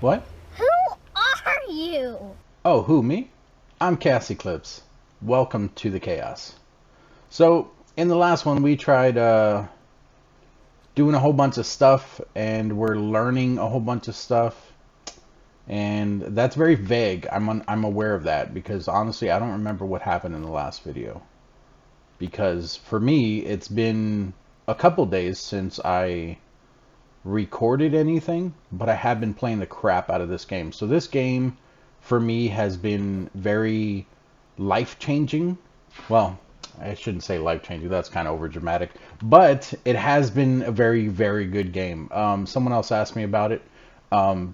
What? Who are you? Oh, who, me? I'm ChaosEclipse. Welcome to the chaos. So, in the last one, we tried doing a whole bunch of stuff, and we're learning a whole bunch of stuff, and that's very vague. I'm aware of that because honestly, I don't remember what happened in the last video. Because for me, it's been a couple days since I recorded anything, but I have been playing the crap out of this game. So this game, for me, has been very life-changing. Well, I shouldn't say life-changing. That's kind of over dramatic. But it has been a very, very good game. Someone else asked me about it.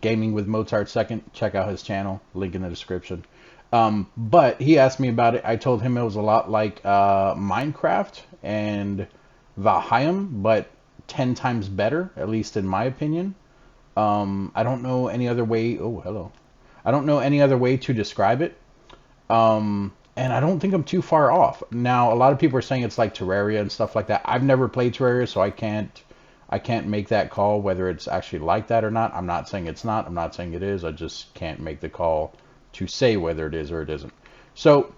Gaming with Mozart Second. Check out his channel. Link in the description. But he asked me about it. I told him it was a lot like Minecraft and Valheim, but 10 times better, at least in my opinion. I don't know any other way. Oh, hello. I don't know any other way to describe it. And I don't think I'm too far off. Now, a lot of people are saying it's like Terraria and stuff like that. I've never played Terraria, so I can't make that call whether it's actually like that or not. I'm not saying it's not. I'm not saying it is. I just can't make the call to say whether it is or it isn't. So,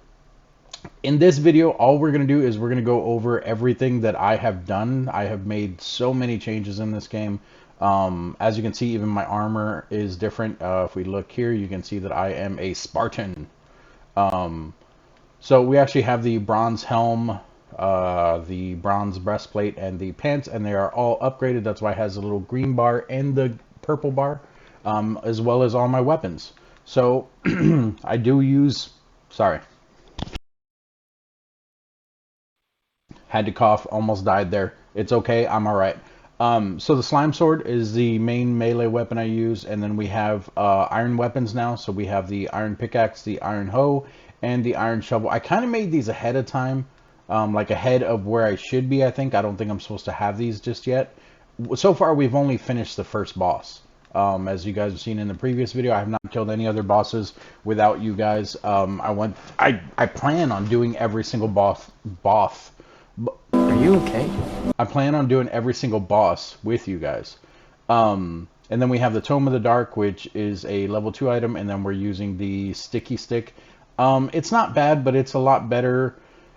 in this video, all we're going to do is we're going to go over everything that I have done. I have made so many changes in this game. As you can see, even my armor is different. If we look here, you can see that I am a Spartan. So we actually have the bronze helm, the bronze breastplate, and the pants, and they are all upgraded. That's why it has a little green bar and the purple bar, as well as all my weapons. So I do use, sorry, had to cough, almost died there. It's okay, I'm all right. So the slime sword is the main melee weapon I use, and then we have iron weapons now. So we have the iron pickaxe, the iron hoe, and the iron shovel. I kind of made these ahead of time, like ahead of where I should be, I think. I don't think I'm supposed to have these just yet. So far, we've only finished the first boss. As you guys have seen in the previous video, I have not killed any other bosses without you guys. I plan on doing every single boss. Are you okay? I plan on doing every single boss with you guys. And then we have the Tome of the Dark, which is a level 2 item, and then we're using the sticky stick. It's not bad, but it's a lot better.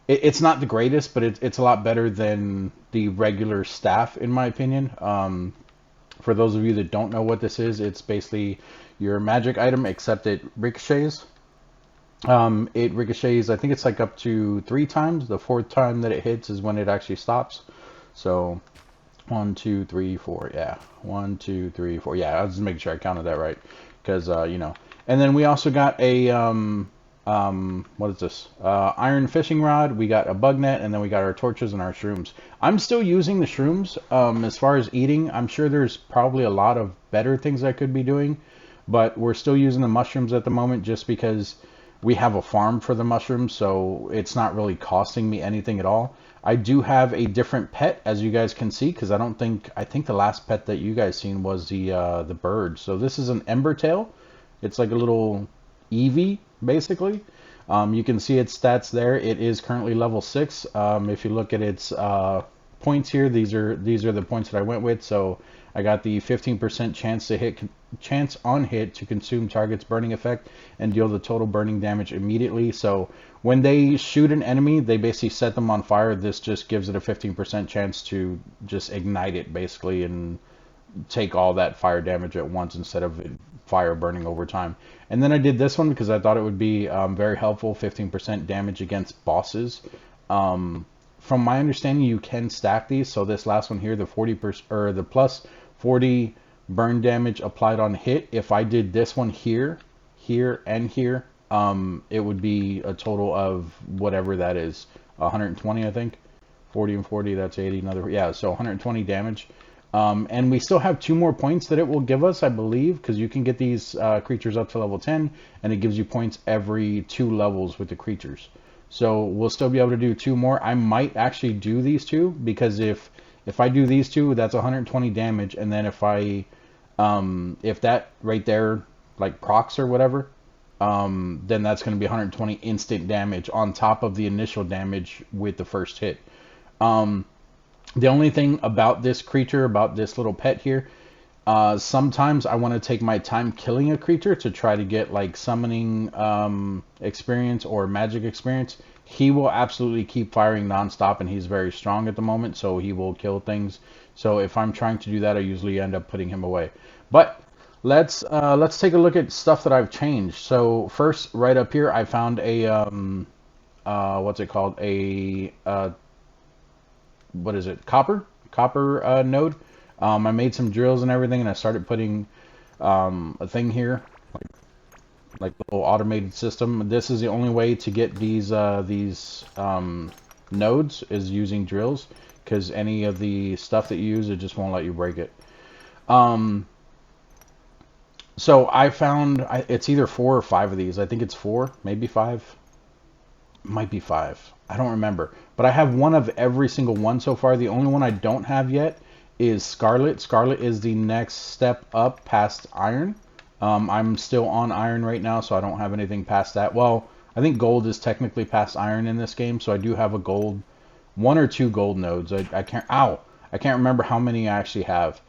It's not the greatest, but it's a lot better than the regular staff, in my opinion. For those of you that don't know what this is, it's basically your magic item, except it ricochets. It ricochets, I think it's like up to 3 times. The 4th time that it hits is when it actually stops. So 1, 2, 3, 4, yeah. 1, 2, 3, 4. Yeah, I was just making sure I counted that right. Because, you know. And then we also got a, what is this? Iron fishing rod. We got a bug net, and then we got our torches and our shrooms. I'm still using the shrooms. As far as eating, I'm sure there's probably a lot of better things I could be doing. But we're still using the mushrooms at the moment just because we have a farm for the mushrooms, so it's not really costing me anything at all. I do have a different pet, as you guys can see, because I think the last pet that you guys seen was the bird. So this is an embertail. It's like a little Eevee, basically. You can see its stats there. It is currently level 6. If you look at its points here, these are the points that I went with. So I got the 15% chance on hit to consume target's burning effect and deal the total burning damage immediately. So when they shoot an enemy, they basically set them on fire. This just gives it a 15% chance to just ignite it basically and take all that fire damage at once instead of fire burning over time. And then I did this one because I thought it would be very helpful, 15% damage against bosses. From my understanding, you can stack these. So this last one here, the 40% or the plus 40 burn damage applied on hit. If I did this one here, here, and here, it would be a total of whatever that is, 120, I think. 40 and 40, that's 80. Another, yeah, so 120 damage. And we still have 2 more points that it will give us, I believe, because you can get these creatures up to level 10, and it gives you points every 2 levels with the creatures. So we'll still be able to do 2 more. I might actually do these 2 because if I do these 2, that's 120 damage, and then if that right there like procs or whatever, then that's going to be 120 instant damage on top of the initial damage with the first hit. The only thing about this creature, about this little pet here, Sometimes I want to take my time killing a creature to try to get like summoning experience or magic experience. He will absolutely keep firing nonstop, and he's very strong at the moment, so he will kill things. So if I'm trying to do that, I usually end up putting him away. But let's take a look at stuff that I've changed. So first, right up here, I found a what's it called? A what is it? Copper node. I made some drills and everything, and I started putting a thing here, like a little automated system. This is the only way to get these nodes is using drills, because any of the stuff that you use, it just won't let you break it. So I found it's either 4 or 5 of these. I think it's 4, maybe 5. Might be 5. I don't remember. But I have one of every single one so far. The only one I don't have yet is Scarlet. Scarlet is the next step up past Iron. I'm still on Iron right now, so I don't have anything past that. Well, I think Gold is technically past Iron in this game, so I do have a Gold, 1 or 2 Gold nodes. I can't, ow! I can't remember how many I actually have.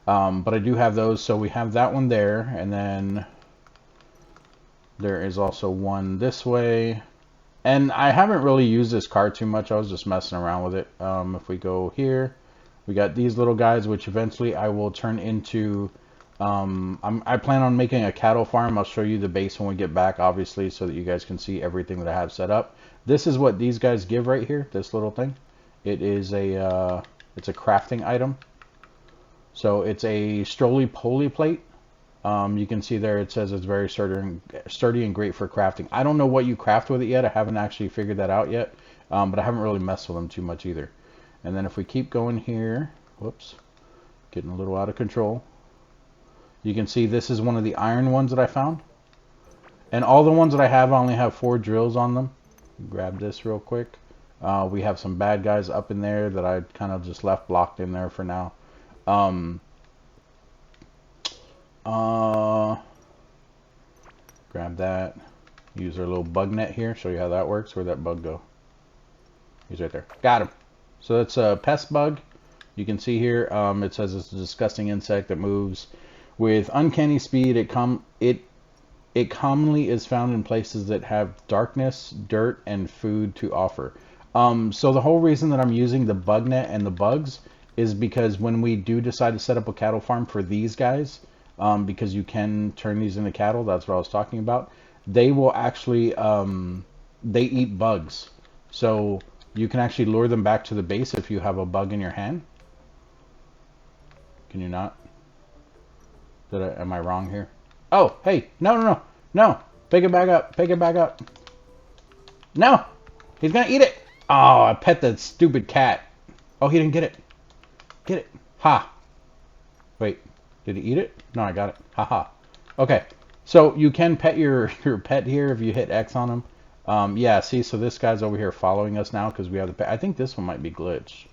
But I do have those, so we have that one there, and then there is also one this way. And I haven't really used this card too much. I was just messing around with it. If we go here, we got these little guys, which eventually I will turn into... I plan on making a cattle farm. I'll show you the base when we get back, obviously, so that you guys can see everything that I have set up. This is what these guys give right here, this little thing. It is it's a crafting item. So it's a Stroly-Poly plate. You can see there it says it's very sturdy and great for crafting. I don't know what you craft with it yet. I haven't actually figured that out yet. But I haven't really messed with them too much either. And then if we keep going here, whoops, getting a little out of control. You can see this is one of the iron ones that I found. And all the ones that I have, I only have 4 drills on them. Grab this real quick. We have some bad guys up in there that I kind of just left blocked in there for now. Grab that. Use our little bug net here. Show you how that works. Where'd that bug go? He's right there. Got him. So it's a pest bug. You can see here. It says it's a disgusting insect that moves with uncanny speed. It commonly is found in places that have darkness, dirt, and food to offer. So the whole reason that I'm using the bug net and the bugs is because when we do decide to set up a cattle farm for these guys, because you can turn these into cattle, that's what I was talking about, they will actually, they eat bugs. So you can actually lure them back to the base if you have a bug in your hand. Can you not? Am I wrong here? Oh, hey, no. Pick it back up, pick it back up. No, he's gonna eat it. Oh, I pet that stupid cat. Oh, he didn't get it. Get it. Ha. Wait, did he eat it? No, I got it. Ha ha. Okay, so you can pet your pet here if you hit X on him. Yeah, see, so this guy's over here following us now because we have the pet. I think this one might be glitched.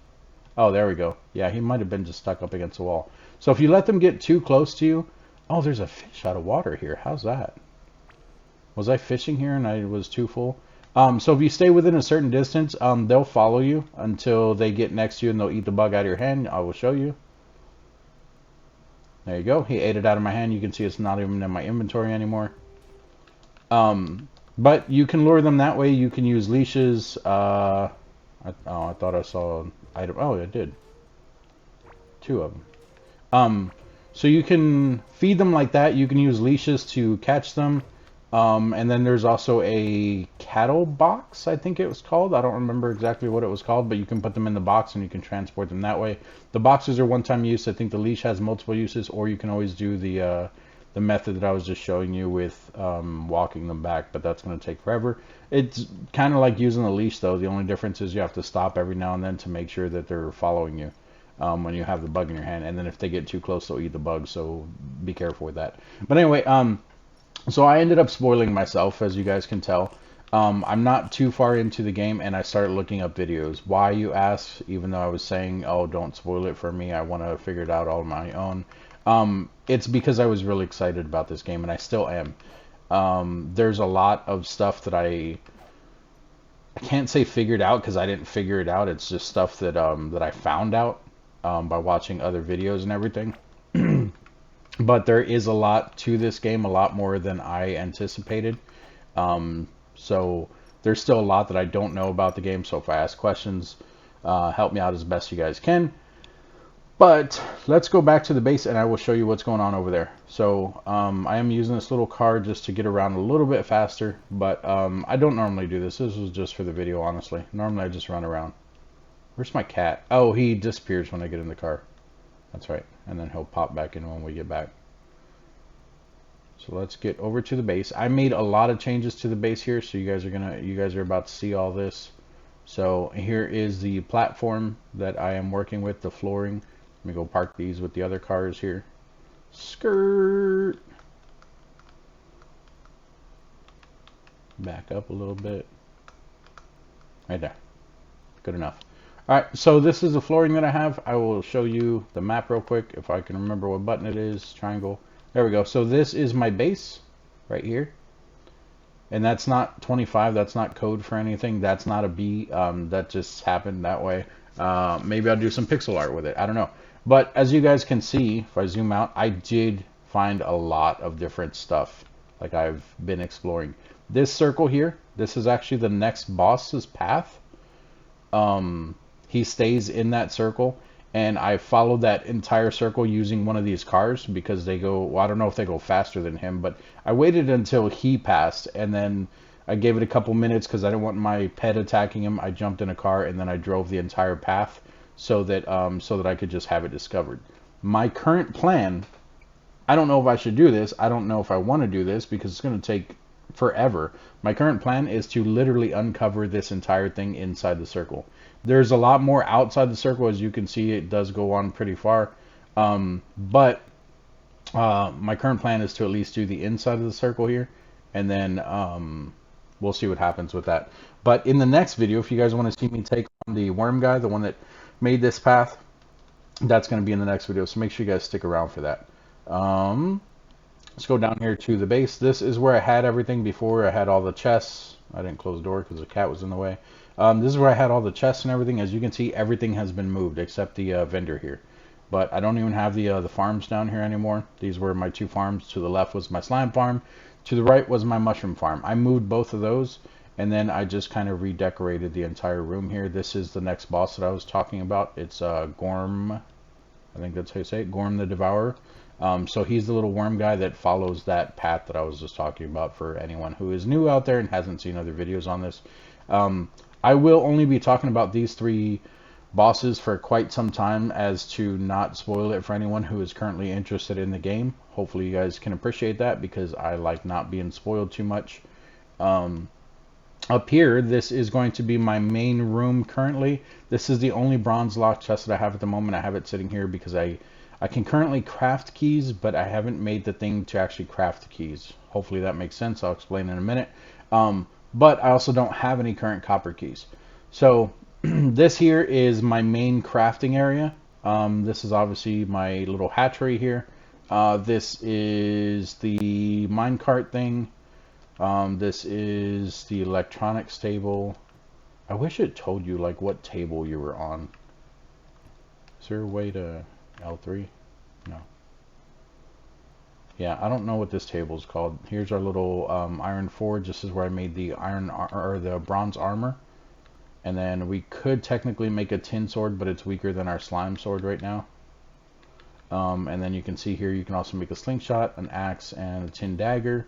Oh, there we go. Yeah, he might have been just stuck up against the wall. So if you let them get too close to you... Oh, there's a fish out of water here. How's that? Was I fishing here and I was too full? So if you stay within a certain distance, they'll follow you until they get next to you and they'll eat the bug out of your hand. I will show you. There you go. He ate it out of my hand. You can see it's not even in my inventory anymore. But you can lure them that way. You can use leashes. I thought I saw an item. Oh, I did. 2 of them. So you can feed them like that. You can use leashes to catch them. And then there's also a cattle box, I think it was called. I don't remember exactly what it was called, but you can put them in the box and you can transport them that way. The boxes are one-time use. I think the leash has multiple uses, or you can always do the method that I was just showing you with walking them back, but that's going to take forever. It's kind of like using a leash, though. The only difference is you have to stop every now and then to make sure that they're following you when you have the bug in your hand. And then if they get too close, they'll eat the bug, so be careful with that. But anyway, so I ended up spoiling myself, as you guys can tell. I'm not too far into the game, and I started looking up videos. Why, you ask? Even though I was saying, oh, don't spoil it for me, I want to figure it out all on my own. It's because I was really excited about this game, and I still am. There's a lot of stuff that I can't say figured out, because I didn't figure it out. It's just stuff that that I found out by watching other videos and everything. but there is a lot to this game, a lot more than I anticipated. So there's still a lot that I don't know about the game. So if I ask questions, help me out as best you guys can. But let's go back to the base and I will show you what's going on over there. So I am using this little car just to get around a little bit faster, but I don't normally do this. This was just for the video, honestly. Normally I just run around. Where's my cat? Oh, he disappears when I get in the car. That's right. And then he'll pop back in when we get back. So let's get over to the base. I made a lot of changes to the base here, so you guys are about to see all this. So here is the platform that I am working with, the flooring. Let me go park these with the other cars here. Skirt. Back up a little bit. Right there. Good enough. Alright, so this is the flooring that I have. I will show you the map real quick if I can remember what button it is. Triangle. There we go. So this is my base right here. And that's not 25. That's not code for anything. That's not a B. That just happened that way. Maybe I'll do some pixel art with it. I don't know. But as you guys can see, if I zoom out, I did find a lot of different stuff. Like I've been exploring. This circle here, this is actually the next boss's path. He stays in that circle. And I followed that entire circle using one of these cars because they go, well, I don't know if they go faster than him, but I waited until he passed and then I gave it a couple minutes because I didn't want my pet attacking him. I jumped in a car and then I drove the entire path so that I could just have it discovered. My current plan, I don't know if I should do this. I don't know if I want to do this because it's going to take forever. My current plan is to literally uncover this entire thing inside the circle. There's a lot more outside the circle. As you can see, it does go on pretty far. But my current plan is to at least do the inside of the circle here. And then we'll see what happens with that. But in the next video, if you guys want to see me take on the worm guy, the one that made this path, that's going to be in the next video. So make sure you guys stick around for that. Let's go down here to the base. This is where I had everything before. I had all the chests. I didn't close the door because the cat was in the way. This is where I had all the chests and everything. As you can see, everything has been moved except the vendor here. But I don't even have the farms down here anymore. These were my two farms. To the left was my slime farm. To the right was my mushroom farm. I moved both of those, and then I just kind of redecorated the entire room here. This is the next boss that I was talking about. It's Gorm. I think that's how you say it. Gorm the Devourer. So he's the little worm guy that follows that path that I was just talking about for anyone who is new out there and hasn't seen other videos on this. I will only be talking about these three bosses for quite some time as to not spoil it for anyone who is currently interested in the game. Hopefully you guys can appreciate that because I like not being spoiled too much. Up here, this is going to be my main room currently. This is the only bronze lock chest that I have at the moment. I have it sitting here because I can currently craft keys, but I haven't made the thing to actually craft the keys. Hopefully that makes sense. I'll explain in a minute. But I also don't have any current copper keys. So this here is my main crafting area. This is obviously my little hatchery here. This is the minecart thing. This is the electronics table. I wish it told you like what table you were on. Is there a way to L3? No. Yeah, I don't know what this table is called. Here's our little iron forge. This is where I made the the bronze armor. And then we could technically make a tin sword, but it's weaker than our slime sword right now. And then you can see here, you can also make a slingshot, an axe, and a tin dagger.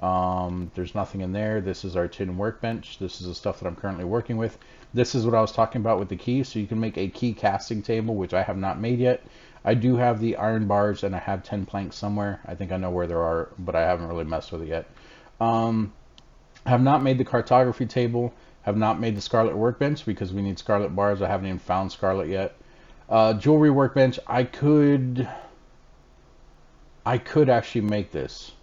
There's nothing in there. This is our tin workbench. This is the stuff that I'm currently working with. This is what I was talking about with the keys. So you can make a key casting table, which I have not made yet. I do have the iron bars and I have 10 planks somewhere. I think I know where there are, but I haven't really messed with it yet. Have not made the cartography table. Have not made the scarlet workbench because we need scarlet bars. I haven't even found scarlet yet. Jewelry workbench. I could actually make this.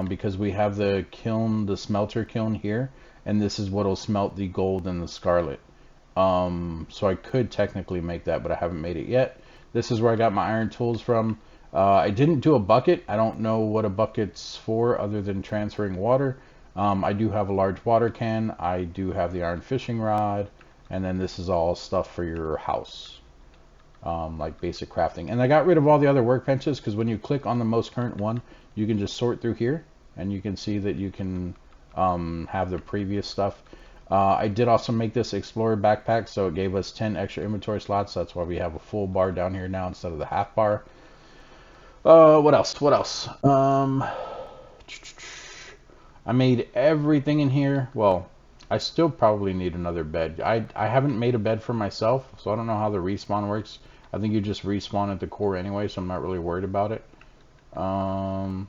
Because we have the kiln, the smelter kiln here, and this is what will smelt the gold and the scarlet. So I could technically make that, but I haven't made it yet. This is where I got my iron tools from. I didn't do a bucket. I don't know what a bucket's for other than transferring water. I do have a large water can. I do have the iron fishing rod, and then this is all stuff for your house. like basic crafting. And I got rid of all the other workbenches because when you click on the most current one, you can just sort through here and you can see that you can have the previous stuff. I did also make this Explorer backpack, so it gave us 10 extra inventory slots. That's why we have a full bar down here now instead of the half bar. What else? What else? I made everything in here. Well, I still probably need another bed. I haven't made a bed for myself, so I don't know how the respawn works. I think you just respawn at the core anyway, so I'm not really worried about it. I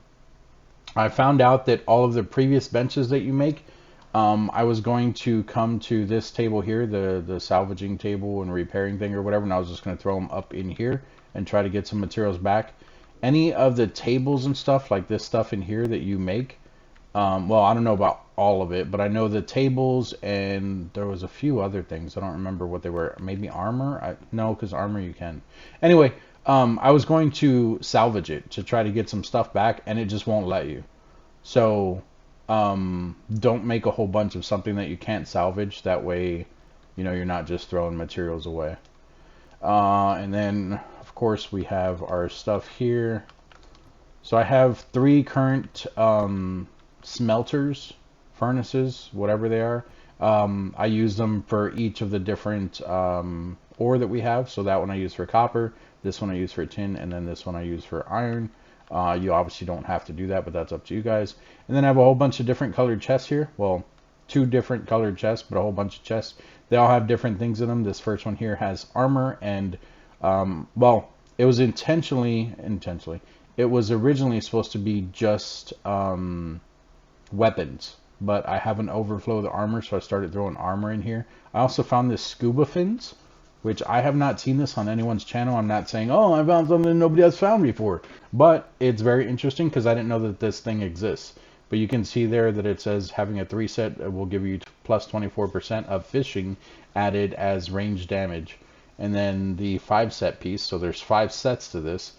found out that all of the previous benches that you make, I was going to come to this table here, the salvaging table and repairing thing or whatever, and I was just going to throw them up in here and try to get some materials back. Any of the tables and stuff, like this stuff in here that you make, well, I don't know about all of it, but I know the tables, and there was a few other things. I don't remember what they were. Maybe armor? No, because armor you can. Anyway, I was going to salvage it to try to get some stuff back, and it just won't let you. So don't make a whole bunch of something that you can't salvage. That way, you know, you're not just throwing materials away. And then, of course, we have our stuff here. So I have 3 current smelters, furnaces, whatever they are. I use them for each of the different ore that we have. So that one I use for copper, this one I use for tin, and then this one I use for iron. You obviously don't have to do that, but that's up to you guys. And then I have a whole bunch of different colored chests here. Well, 2 different colored chests, but a whole bunch of chests. They all have different things in them. This first one here has armor and, well, it was intentionally, it was originally supposed to be just weapons, but I have an overflow of the armor, so I started throwing armor in here. I also found this scuba fins, which I have not seen this on anyone's channel. I'm not saying, oh, I found something nobody else found before, but it's very interesting because I didn't know that this thing exists. But you can see there that it says having a 3 set will give you plus 24% of fishing added as range damage. And then the 5 set piece, so there's 5 sets to this,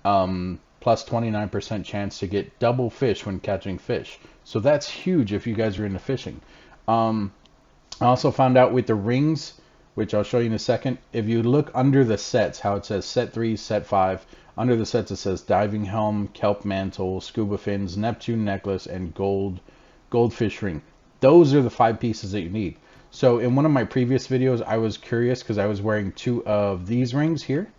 plus 29% chance to get double fish when catching fish. So that's huge if you guys are into fishing. I also found out with the rings, which I'll show you in a second, if you look under the sets, how it says set 3, set 5, under the sets it says diving helm, kelp mantle, scuba fins, Neptune necklace, and goldfish ring. Those are the 5 pieces that you need. So in one of my previous videos, I was curious because I was wearing 2 of these rings here,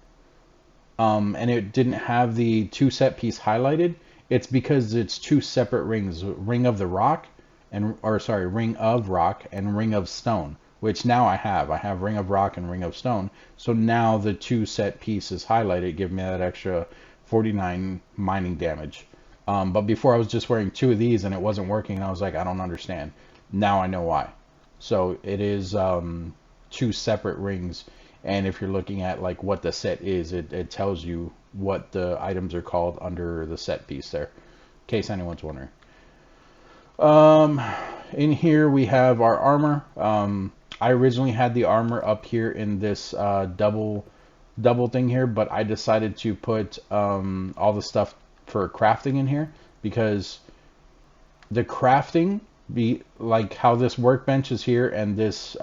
and it didn't have the 2 set piece highlighted. It's because it's 2 separate rings, ring of rock and ring of stone, which now I have ring of rock and ring of stone. So now the 2 set pieces highlighted give me that extra 49 mining damage. But before I was just wearing 2 of these and it wasn't working, and I was like, I don't understand. Now I know why. So it is 2 separate rings, and if you're looking at like what the set is, it tells you what the items are called under the set piece there, in case anyone's wondering. In here we have our armor. I originally had the armor up here in this double thing here, but I decided to put all the stuff for crafting in here because the crafting, like how this workbench is here and this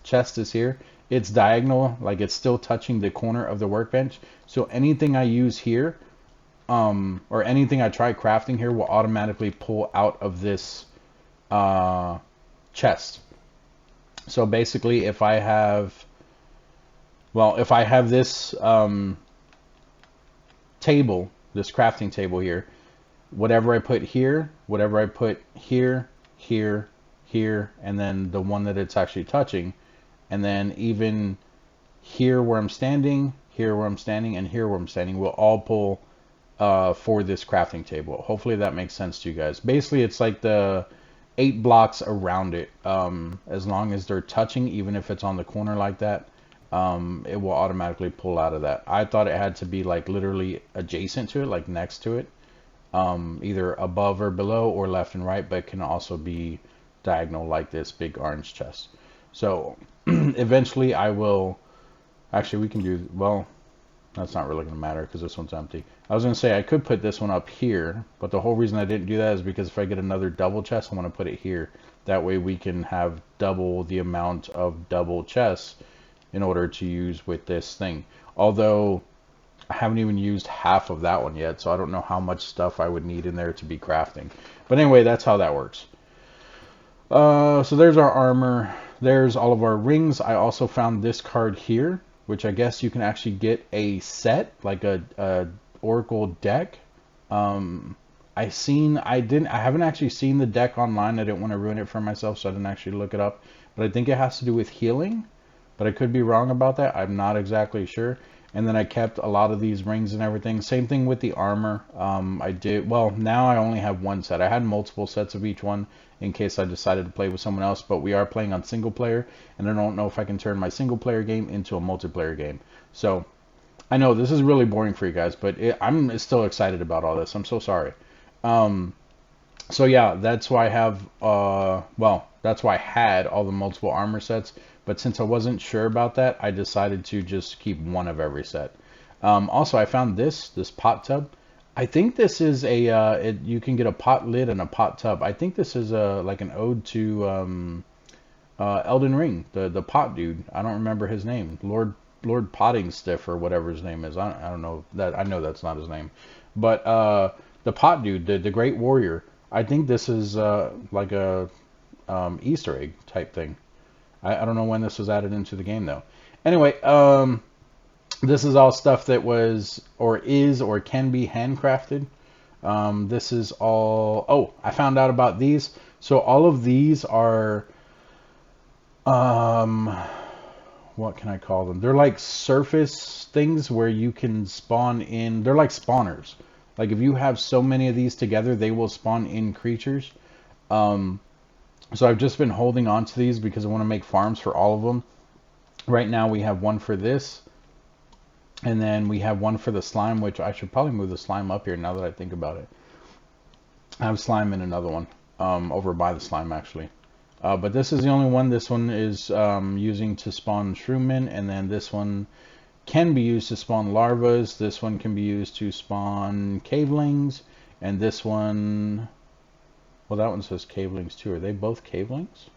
chest is here, it's diagonal, like it's still touching the corner of the workbench. So anything I use here, or anything I try crafting here, will automatically pull out of this chest. So basically, if I have this table, this crafting table here, whatever I put here, whatever I put here, here, here, and then the one that it's actually touching, and then even here where I'm standing, here where I'm standing, and here where I'm standing will all pull for this crafting table. Hopefully that makes sense to you guys. Basically, it's like the 8 blocks around it. As long as they're touching, even if it's on the corner like that, it will automatically pull out of that. I thought it had to be like literally adjacent to it, like next to it, either above or below or left and right, but it can also be diagonal like this big orange chest. So eventually I will, actually we can do, well, that's not really going to matter because this one's empty. I was going to say I could put this one up here, but the whole reason I didn't do that is because if I get another double chest, I want to put it here. That way we can have double the amount of double chests in order to use with this thing. Although I haven't even used half of that one yet, so I don't know how much stuff I would need in there to be crafting. But anyway, that's how that works. So there's our armor. There's all of our rings. I also found this card here, which I guess you can actually get a set, like a Oracle deck. I haven't actually seen the deck online. I didn't want to ruin it for myself, so I didn't actually look it up. But I think it has to do with healing, but I could be wrong about that. I'm not exactly sure. And then I kept a lot of these rings and everything. Same thing with the armor. Now I only have one set. I had multiple sets of each one in case I decided to play with someone else, but we are playing on single player, and I don't know if I can turn my single player game into a multiplayer game. So I know this is really boring for you guys, but I'm still excited about all this. I'm so sorry. So yeah, that's why I have, that's why I had all the multiple armor sets. But since I wasn't sure about that, I decided to just keep one of every set. Also, I found this pot tub. I think this is you can get a pot lid and a pot tub. I think this is like an ode to Elden Ring, the pot dude. I don't remember his name, Lord Potting Stiff or whatever his name is. I don't know that. I know that's not his name, but the pot dude, the Great Warrior. I think this is like a Easter egg type thing. I don't know when this was added into the game though. Anyway, this is all stuff that was or is or can be handcrafted. This is all. Oh, I found out about these. So all of these are what can I call them? They're like surface things where you can spawn in. They're like spawners. Like if you have so many of these together, they will spawn in creatures. So I've just been holding on to these because I want to make farms for all of them. Right now we have one for this. And then we have one for the slime, which I should probably move the slime up here now that I think about it. I have slime in another one, over by the slime actually. But this is the only one. This one is using to spawn shroommen, and then this one can be used to spawn larvas. This one can be used to spawn cavelings, and this one... Well, that one says cavelings too. Are they both cavelings? I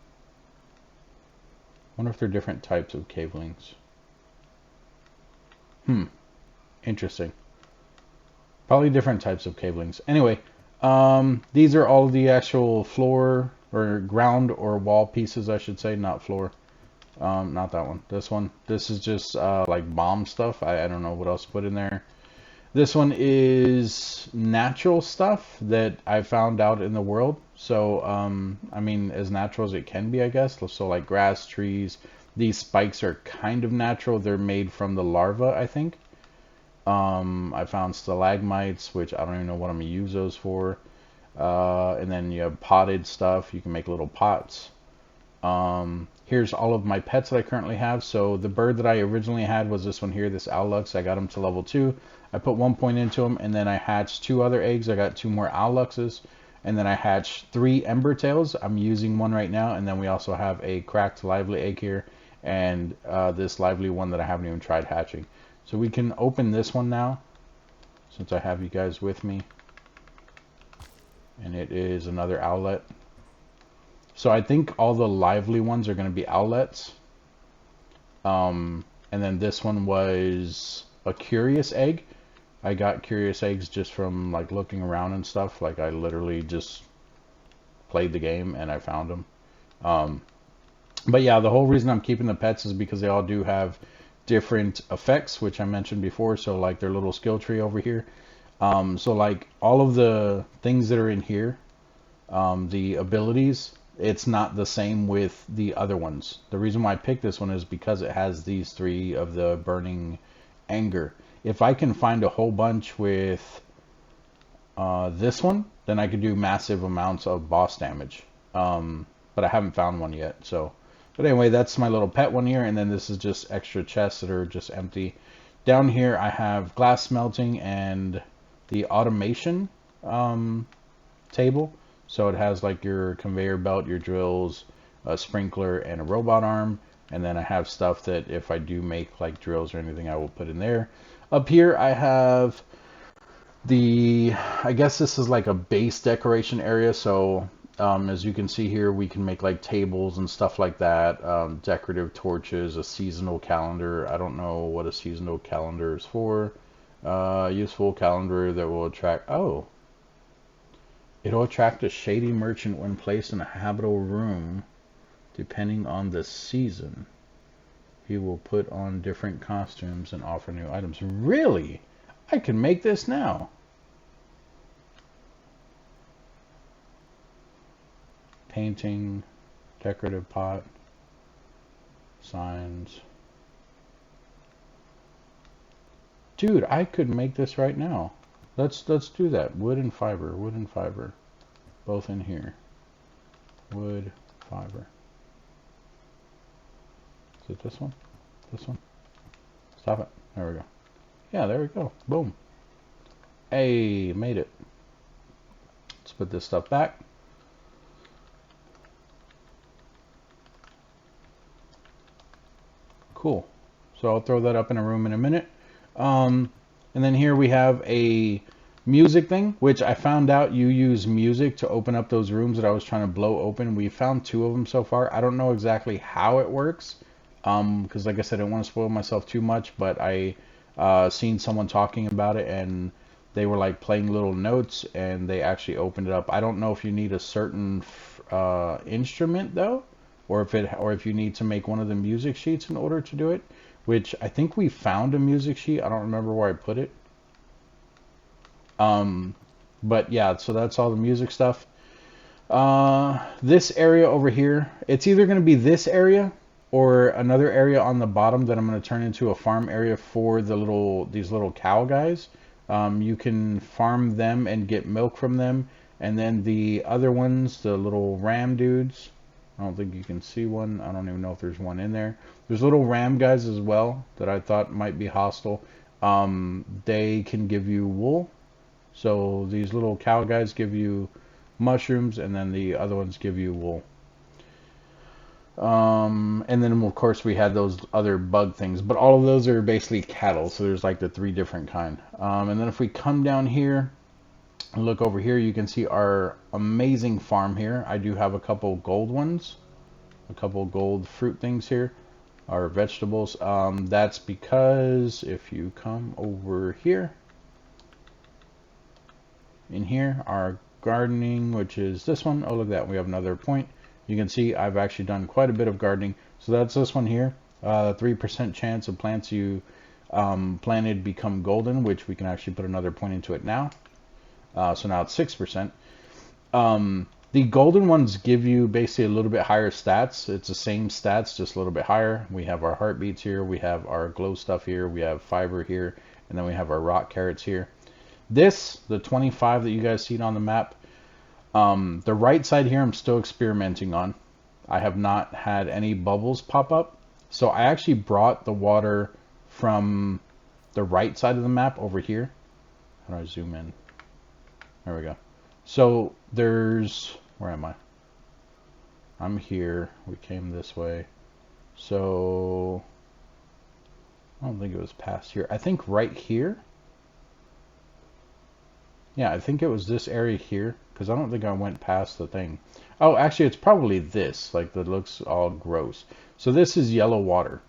wonder if they're different types of cavelings. Interesting. Probably different types of cavelings. Anyway, these are all the actual floor or ground or wall pieces, I should say, not floor. Not that one. This one. This is just like bomb stuff. I don't know what else to put in there. This one is natural stuff that I found out in the world. So, I mean, as natural as it can be, I guess. So like grass, trees. These spikes are kind of natural. They're made from the larva, I think. I found stalagmites, which I don't even know what I'm going to use those for. And then you have potted stuff. You can make little pots. Here's all of my pets that I currently have. So the bird that I originally had was this one here, this Owlux. I got him to level 2. I put 1 point into him, and then I hatched 2 other eggs. I got 2 more Owluxes, and then I hatched 3 Ember Tails. I'm using one right now, and then we also have a cracked lively egg here, and this lively one that I haven't even tried hatching. So we can open this one now, since I have you guys with me. And it is another owlet. So I think all the lively ones are going to be owlets. And then this one was a curious egg. I got curious eggs just from like looking around and stuff. Like I literally just played the game and I found them. But yeah, the whole reason I'm keeping the pets is because they all do have different effects, which I mentioned before. So like their little skill tree over here. So like all of the things that are in here, the abilities, it's not the same with the other ones. The reason why I picked this one is because it has these 3 of the burning anger. If I can find a whole bunch with this one, then I could do massive amounts of boss damage. But I haven't found one yet. So, but anyway, that's my little pet one here. And then this is just extra chests that are just empty. Down here I have glass smelting and the automation table. So it has like your conveyor belt, your drills, a sprinkler, and a robot arm. And then I have stuff that if I do make like drills or anything, I will put in there. Up here I have I guess this is like a base decoration area. So As you can see here, we can make like tables and stuff like that, decorative torches, a seasonal calendar. I don't know what a seasonal calendar is for. Useful calendar that will attract, oh, it'll attract a shady merchant when placed in a habitable room, depending on the season. He will put on different costumes and offer new items. Really? I can make this now. Painting, decorative pot, signs. Dude, I could make this right now. Let's do that. Wood and fiber, both in here. Wood, fiber. Is it this one? This one? Stop it. There we go. Yeah, there we go. Boom. Hey, made it. Let's put this stuff back. Cool. So I'll throw that up in a room in a minute. And then here we have a music thing, which I found out you use music to open up those rooms that I was trying to blow open. We found 2 of them so far. I don't know exactly how it works, because like I said, I don't want to spoil myself too much, but I seen someone talking about it, and they were like playing little notes, and they actually opened it up. I don't know if you need a certain instrument though, or if you need to make one of the music sheets in order to do it, which I think we found a music sheet. I don't remember where I put it. But yeah, so that's all the music stuff. This area over here, it's either going to be this area or another area on the bottom that I'm going to turn into a farm area for these little cow guys. You can farm them and get milk from them. And then the other ones, the little ram dudes, I don't think you can see one. I don't even know if there's one in there. There's little ram guys as well that I thought might be hostile. They can give you wool. So these little cow guys give you mushrooms, and then the other ones give you wool. And then of course we had those other bug things, but all of those are basically cattle. So there's like the 3 different kind. And then if we come down here and look over here, you can see our amazing farm here. I do have a couple gold ones, a couple gold fruit things here, our vegetables. That's because if you come over here, in here, our gardening, which is this one. Oh, look at that. We have another point. You can see I've actually done quite a bit of gardening. So that's this one here. 3% chance of plants you planted become golden, which we can actually put another point into it now. So now it's 6%. The golden ones give you basically a little bit higher stats. It's the same stats, just a little bit higher. We have our heartbeats here. We have our glow stuff here. We have fiber here. And then we have our rock carrots here. This, the 25 that you guys see on the map, the right side here I'm still experimenting on. I have not had any bubbles pop up. So I actually brought the water from the right side of the map over here. How do I zoom in? There we go. So there's, where am I? I'm here. We came this way. So I don't think it was past here. I think right here. Yeah, I think it was this area here, because I don't think I went past the thing. Oh, actually, it's probably this, like that looks all gross. So this is yellow water.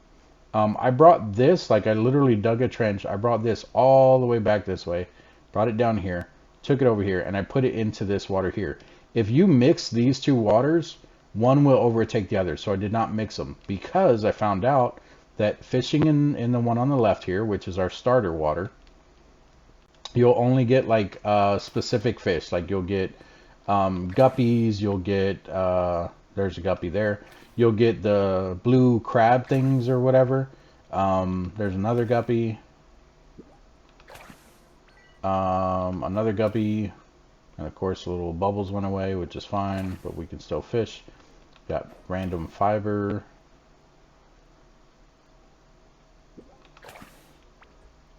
I brought this, like I literally dug a trench. I brought this all the way back this way, brought it down here, took it over here, and I put it into this water here. If you mix these 2 waters, one will overtake the other. So I did not mix them, because I found out that fishing in the one on the left here, which is our starter water, you'll only get like specific fish. Like you'll get guppies, you'll get, there's a guppy there. You'll get the blue crab things or whatever. There's another guppy. Another guppy. And of course the little bubbles went away, which is fine, but we can still fish. Got random fiber.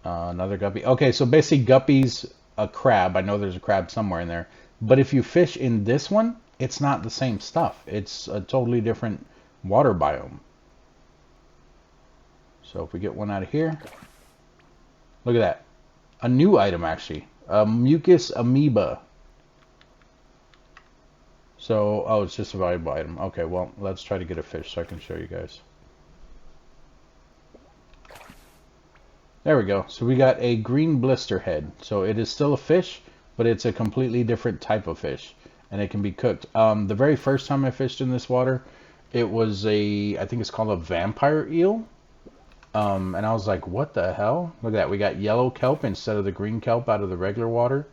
Another guppy. Okay, so basically guppies, a crab. I know there's a crab somewhere in there. But if you fish in this one, it's not the same stuff. It's a totally different water biome. So if we get one out of here. Look at that. A new item, actually. A mucus amoeba. So, oh, it's just a valuable item. Okay, well, let's try to get a fish so I can show you guys. There we go. So we got a green blister head. So it is still a fish, but it's a completely different type of fish, and it can be cooked. The very first time I fished in this water, it was I think it's called a vampire eel. And I was like, what the hell? Look at that. We got yellow kelp instead of the green kelp out of the regular water.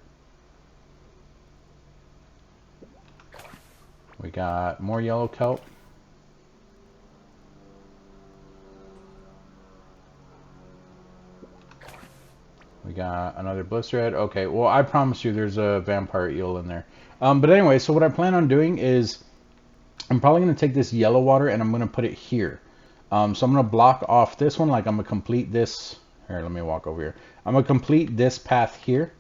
We got more yellow kelp. We got another blisterhead. Okay, well, I promise you there's a vampire eel in there. But anyway, so what I plan on doing is I'm probably going to take this yellow water and I'm going to put it here. So I'm going to block off this one. Like I'm going to complete this. Here, let me walk over here. I'm going to complete this path here.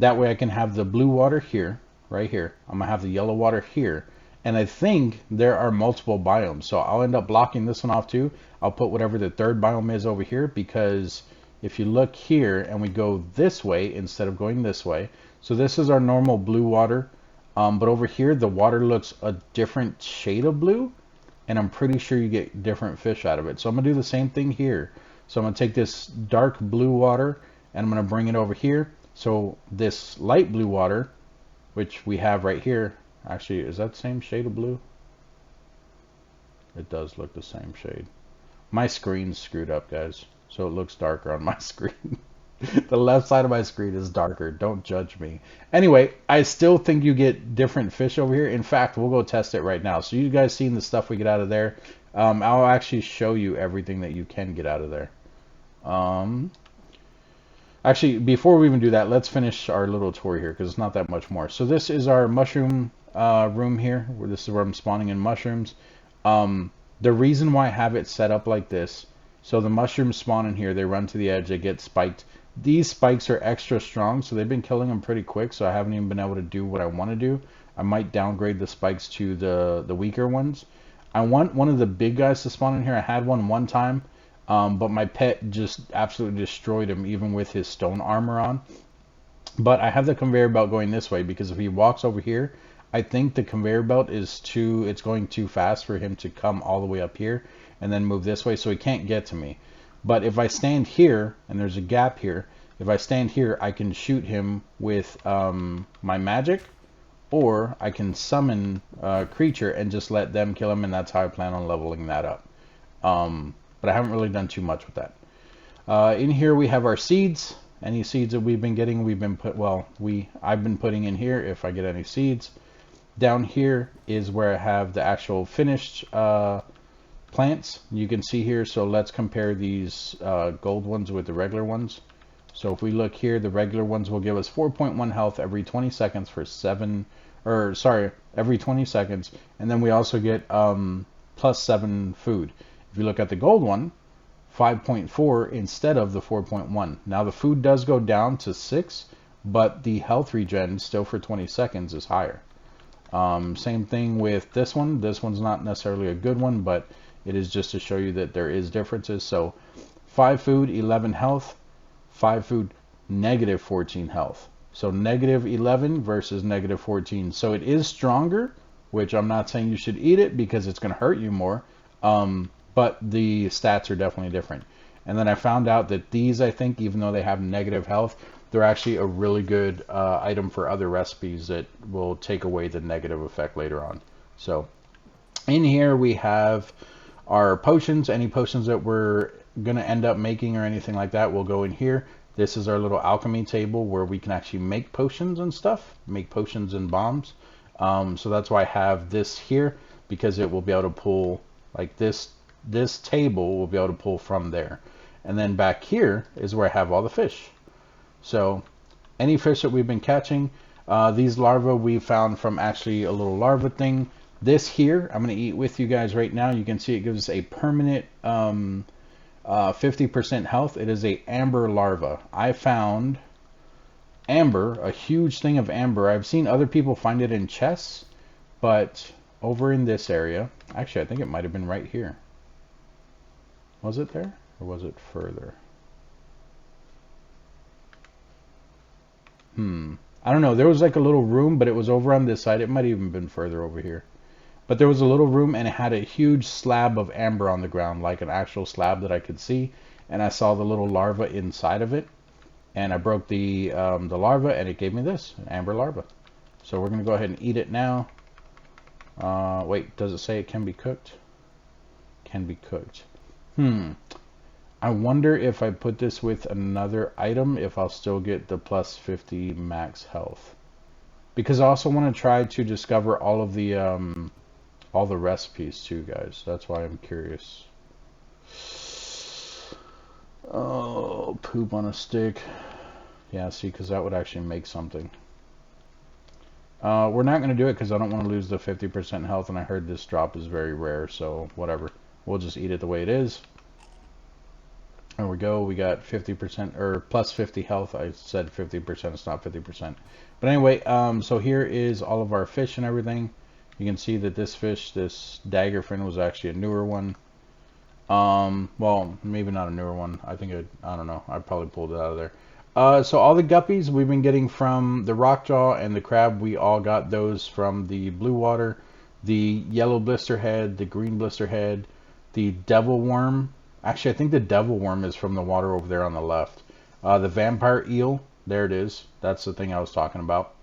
That way I can have the blue water here, right here. I'm going to have the yellow water here. And I think there are multiple biomes. So I'll end up blocking this one off too. I'll put whatever the third biome is over here, because if you look here and we go this way instead of going this way. So this is our normal blue water. But over here, the water looks a different shade of blue. And I'm pretty sure you get different fish out of it. So I'm going to do the same thing here. So I'm going to take this dark blue water and I'm going to bring it over here. So this light blue water, which we have right here, actually, is that the same shade of blue? It does look the same shade. My screen's screwed up, guys, so it looks darker on my screen. The left side of my screen is darker. Don't judge me. Anyway, I still think you get different fish over here. In fact, we'll go test it right now. So you guys seen the stuff we get out of there. I'll actually show you everything that you can get out of there. Actually, before we even do that, let's finish our little tour here because it's not that much more. So this is our mushroom room here. This is where I'm spawning in mushrooms. The reason why I have it set up like this, so the mushrooms spawn in here, they run to the edge, they get spiked. These spikes are extra strong, so they've been killing them pretty quick, so I haven't even been able to do what I want to do. I might downgrade the spikes to the weaker ones. I want one of the big guys to spawn in here. I had one time, but my pet just absolutely destroyed him, even with his stone armor on. But I have the conveyor belt going this way, because if he walks over here, I think the conveyor belt is it's going too fast for him to come all the way up here and then move this way, so he can't get to me. But if I stand here, and there's a gap here, if I stand here, I can shoot him with my magic, or I can summon a creature and just let them kill him, and that's how I plan on leveling that up. But I haven't really done too much with that. In here we have our seeds. Any seeds that we've been getting, I've been putting in here if I get any seeds. Down here is where I have the actual finished plants. You can see here, so let's compare these gold ones with the regular ones. So if we look here, the regular ones will give us 4.1 health every 20 seconds for every 20 seconds. And then we also get plus 7 food. If you look at the gold one, 5.4 instead of the 4.1. Now the food does go down to 6, but the health regen still for 20 seconds is higher. Same thing with this one. This one's not necessarily a good one, but it is just to show you that there is differences. So 5 food, 11 health, 5 food, negative 14 health. So negative 11 versus negative 14. So it is stronger, which I'm not saying you should eat it because it's going to hurt you more. But the stats are definitely different. And then I found out that these, I think, even though they have negative health, they're actually a really good item for other recipes that will take away the negative effect later on. So in here we have our potions. Any potions that we're going to end up making or anything like that will go in here. This is our little alchemy table where we can actually make potions and stuff, make potions and bombs. So that's why I have this here, because it will be able to pull, like this table will be able to pull from there. And then back here is where I have all the fish. So any fish that we've been catching, these larvae we found from actually a little larva thing. This here, I'm going to eat with you guys right now. You can see it gives us a permanent 50% health. It is a amber larva. I found amber, a huge thing of amber. I've seen other people find it in chests, but over in this area, actually I think it might have been right here. Was it there or was it further? I don't know. There was like a little room, but it was over on this side. It might even been further over here. But there was a little room and it had a huge slab of amber on the ground, like an actual slab that I could see. And I saw the little larva inside of it. And I broke the larva and it gave me this, an amber larva. So we're going to go ahead and eat it now. Wait, does it say it can be cooked? Can be cooked. I wonder if I put this with another item, if I'll still get the plus 50 max health. Because I also want to try to discover all the recipes too, guys. That's why I'm curious. Oh, poop on a stick. Yeah, see, because that would actually make something. We're not going to do it because I don't want to lose the 50% health, and I heard this drop is very rare, so whatever. We'll just eat it the way it is. There we go. We got 50% or plus 50 health. I said 50%. It's not 50%. But anyway, so here is all of our fish and everything. You can see that this fish, this daggerfin, was actually a newer one. Well, maybe not a newer one. I think I don't know. I probably pulled it out of there. So all the guppies we've been getting from the rockjaw and the crab, we all got those from the blue water, the yellow blisterhead, the green blisterhead, the devil worm. Actually, I think the devil worm is from the water over there on the left. The vampire eel, there it is. That's the thing I was talking about.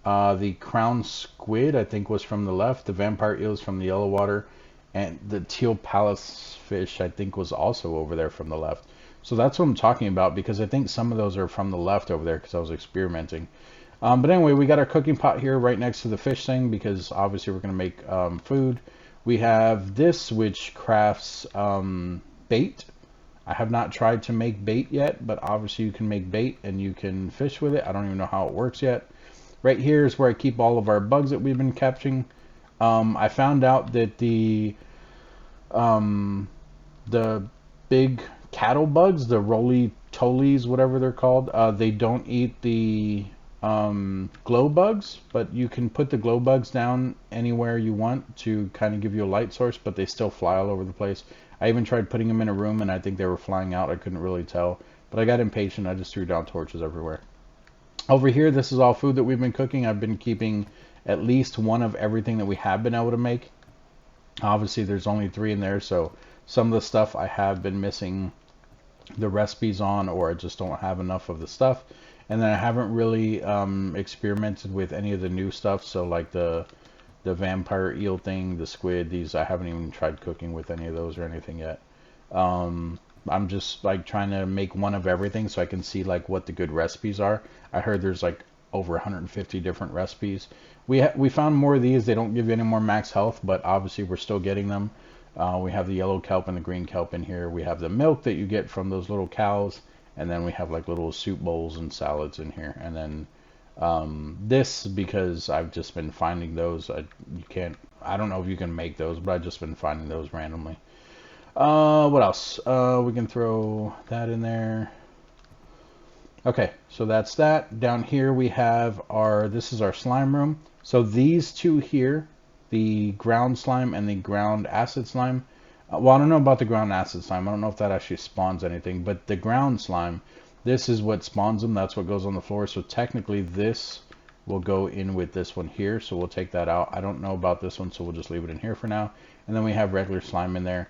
The crown squid, I think, was from the left. The vampire eel is from the yellow water. And the teal palace fish, I think, was also over there from the left. So that's what I'm talking about, because I think some of those are from the left over there because I was experimenting. But anyway, we got our cooking pot here right next to the fish thing because obviously we're going to make food. We have this, which crafts bait. I have not tried to make bait yet, but obviously you can make bait and you can fish with it. I don't even know how it works yet. Right here is where I keep all of our bugs that we've been catching. I found out that the big cattle bugs, the roly-tolies, whatever they're called, they don't eat the glow bugs, but you can put the glow bugs down anywhere you want to kind of give you a light source, but they still fly all over the place. I even tried putting them in a room and I think they were flying out. I couldn't really tell, but I got impatient. I just threw down torches everywhere. Over here, this is all food that we've been cooking. I've been keeping at least one of everything that we have been able to make. Obviously, there's only 3 in there, so some of the stuff I have been missing the recipes on, or I just don't have enough of the stuff. And then I haven't really experimented with any of the new stuff, so like the vampire eel thing, the squid, these, I haven't even tried cooking with any of those or anything yet. I'm just like trying to make one of everything so I can see like what the good recipes are. I heard there's like over 150 different recipes. We found more of these. They don't give you any more max health, but obviously we're still getting them. We have the yellow kelp and the green kelp in here. We have the milk that you get from those little cows, and then we have like little soup bowls and salads in here. And then this, because I've just been finding those. I don't know if you can make those, but I've just been finding those randomly. What else? We can throw that in there. Okay, so that's that. Down here we have this is our slime room. So these two here, the ground slime and the ground acid slime. Well, I don't know about the ground acid slime. I don't know if that actually spawns anything, but the ground slime, this is what spawns them. That's what goes on the floor. So technically this will go in with this one here. So we'll take that out. I don't know about this one, so we'll just leave it in here for now. And then we have regular slime in there.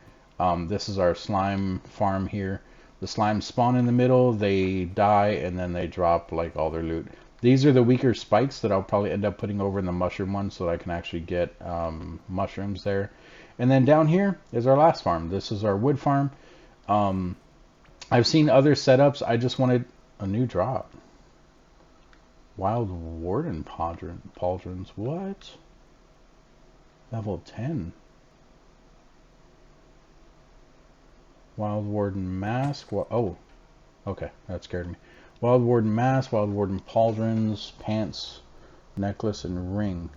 This is our slime farm here. The slimes spawn in the middle, they die, and then they drop like all their loot. These are the weaker spikes that I'll probably end up putting over in the mushroom one so that I can actually get mushrooms there. And then down here is our last farm. This is our wood farm. I've seen other setups. I just wanted a new drop. Wild Warden pauldrons. What? Level 10. Wild Warden mask. Oh, okay, that scared me. Wild Warden mask, Wild Warden pauldrons, pants, necklace, and ring.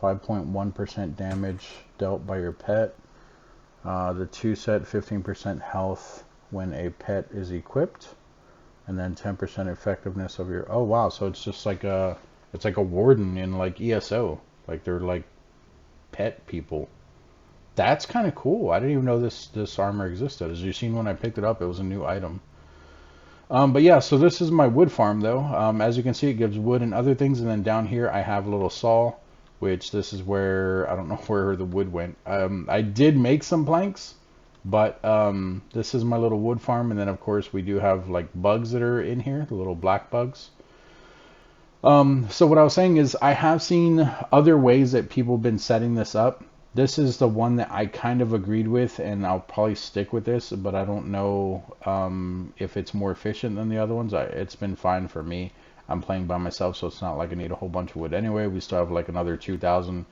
5.1% damage dealt by your pet. The 2 set 15% health when a pet is equipped, and then 10% effectiveness of your. Oh wow, so it's just like a warden in like ESO. Like they're like pet people. That's kind of cool. I didn't even know this armor existed. As you've seen when I picked it up, it was a new item. But yeah, so this is my wood farm though. As you can see, it gives wood and other things. And then down here, I have a little saw, which this is where, I don't know where the wood went. I did make some planks, but this is my little wood farm. And then of course, we do have like bugs that are in here, the little black bugs. So what I was saying is I have seen other ways that people have been setting this up. This is the one that I kind of agreed with, and I'll probably stick with this, but I don't know if it's more efficient than the other ones. It's been fine for me. I'm playing by myself, so it's not like I need a whole bunch of wood anyway. We still have like another 2,000,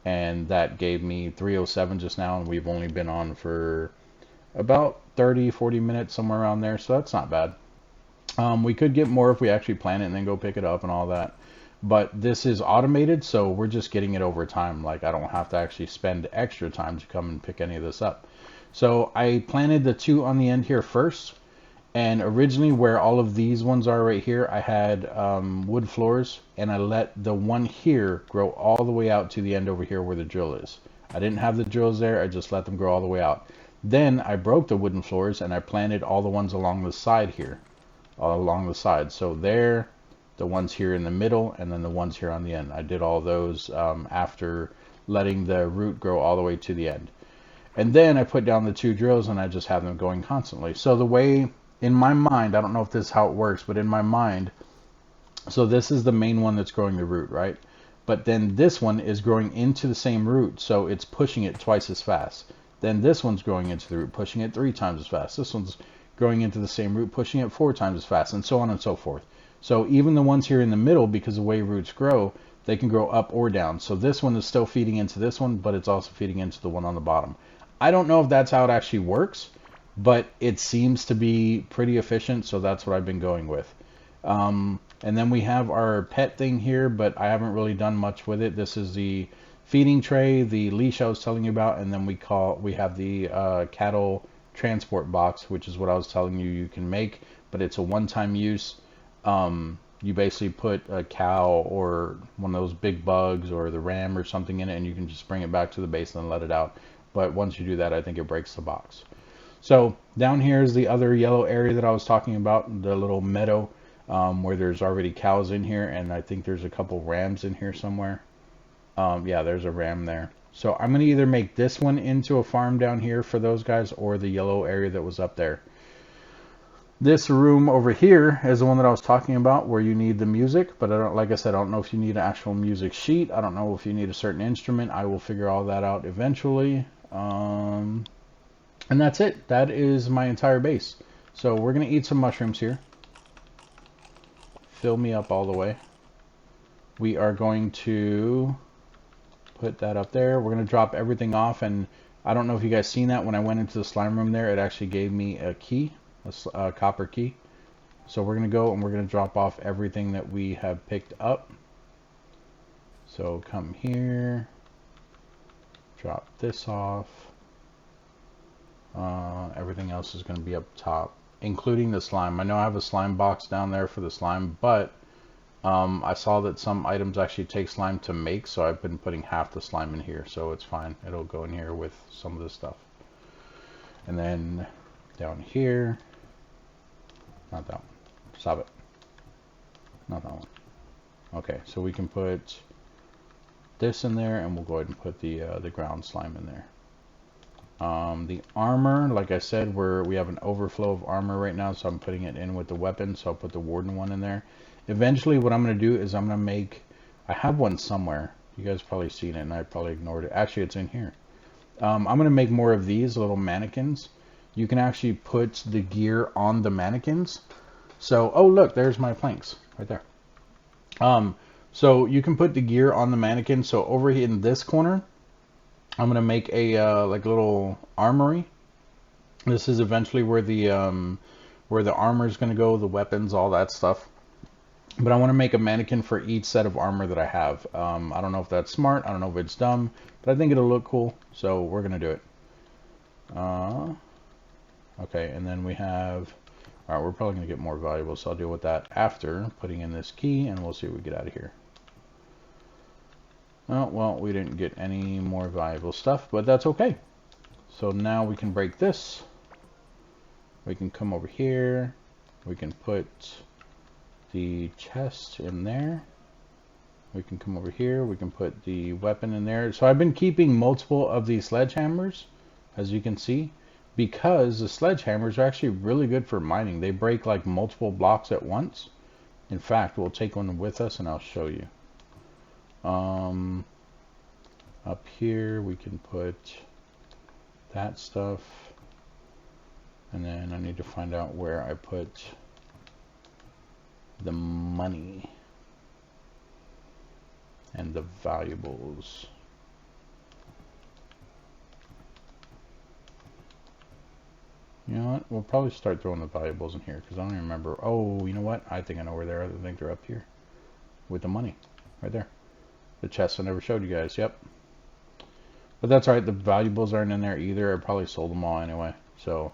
and that gave me 307 just now, and we've only been on for about 30, 40 minutes, somewhere around there, so that's not bad. We could get more if we actually plan it and then go pick it up and all that. But this is automated, so we're just getting it over time. Like, I don't have to actually spend extra time to come and pick any of this up. So I planted the 2 on the end here first. And originally where all of these ones are right here, I had wood floors. And I let the one here grow all the way out to the end over here where the drill is. I didn't have the drills there. I just let them grow all the way out. Then I broke the wooden floors and I planted all the ones along the side here. All along the side. So there, the ones here in the middle, and then the ones here on the end. I did all those after letting the root grow all the way to the end. And then I put down the 2 drills and I just have them going constantly. So the way, in my mind, I don't know if this is how it works, but in my mind, so this is the main one that's growing the root, right? But then this one is growing into the same root, so it's pushing it twice as fast. Then this one's growing into the root, pushing it 3 times as fast. This one's growing into the same root, pushing it 4 times as fast, and so on and so forth. So even the ones here in the middle, because of the way roots grow, they can grow up or down. So this one is still feeding into this one, but it's also feeding into the one on the bottom. I don't know if that's how it actually works, but it seems to be pretty efficient, so that's what I've been going with. And then we have our pet thing here, but I haven't really done much with it. This is the feeding tray, the leash I was telling you about, and then we have the cattle transport box, which is what I was telling you can make, but it's a one-time use. You basically put a cow or one of those big bugs or the ram or something in it, and you can just bring it back to the base and let it out. But once you do that, I think it breaks the box. So down here is the other yellow area that I was talking about, the little meadow where there's already cows in here, and I think there's a couple rams in here somewhere. Yeah, there's a ram there. So I'm going to either make this one into a farm down here for those guys, or the yellow area that was up there. This room over here is the one that I was talking about, where you need the music, but I don't, like I said, I don't know if you need an actual music sheet. I don't know if you need a certain instrument. I will figure all that out eventually. And that's it. That is my entire base. So we're going to eat some mushrooms here. Fill me up all the way. We are going to put that up there. We're going to drop everything off, and I don't know if you guys seen that when I went into the slime room there, it actually gave me a key, a copper key. So we're going to go and we're going to drop off everything that we have picked up. So come here, drop this off. Everything else is going to be up top, including the slime. I know I have a slime box down there for the slime, but I saw that some items actually take slime to make, so I've been putting half the slime in here, so it's fine. It'll go in here with some of this stuff. And then down here, not that one. Stop it. Not that one. Okay, so we can put this in there, and we'll go ahead and put the ground slime in there. The armor, like I said, we have an overflow of armor right now, so I'm putting it in with the weapon, so I'll put the warden one in there. Eventually, what I'm going to do is I'm going to make, I have one somewhere. You guys probably seen it, and I probably ignored it. Actually, it's in here. I'm going to make more of these little mannequins. You can actually put the gear on the mannequins. So, oh look, there's my planks right there. So you can put the gear on the mannequin. So over here in this corner, I'm going to make a like a little armory. This is eventually where the armor is going to go, the weapons, all that stuff. But I want to make a mannequin for each set of armor that I have. I don't know if that's smart. I don't know if it's dumb, but I think it'll look cool. So we're going to do it. Okay, and then we have, all right, we're probably going to get more valuables, so I'll deal with that after putting in this key, and we'll see what we get out of here. Oh, well, we didn't get any more valuable stuff, but that's okay. So now we can break this. We can come over here, We can put the chest in there. We can come over here. We can put the weapon in there. So I've been keeping multiple of these sledgehammers, as you can see, because the sledgehammers are actually really good for mining. They break like multiple blocks at once. In fact, we'll take one with us and I'll show you. Up here we can put that stuff. And then I need to find out where I put the money and the valuables. You know what? We'll probably start throwing the valuables in here because I don't even remember. Oh, you know what? I think I know where they are. I think they're up here with the money right there. The chest I never showed you guys. Yep. But that's all right. The valuables aren't in there either. I probably sold them all anyway. So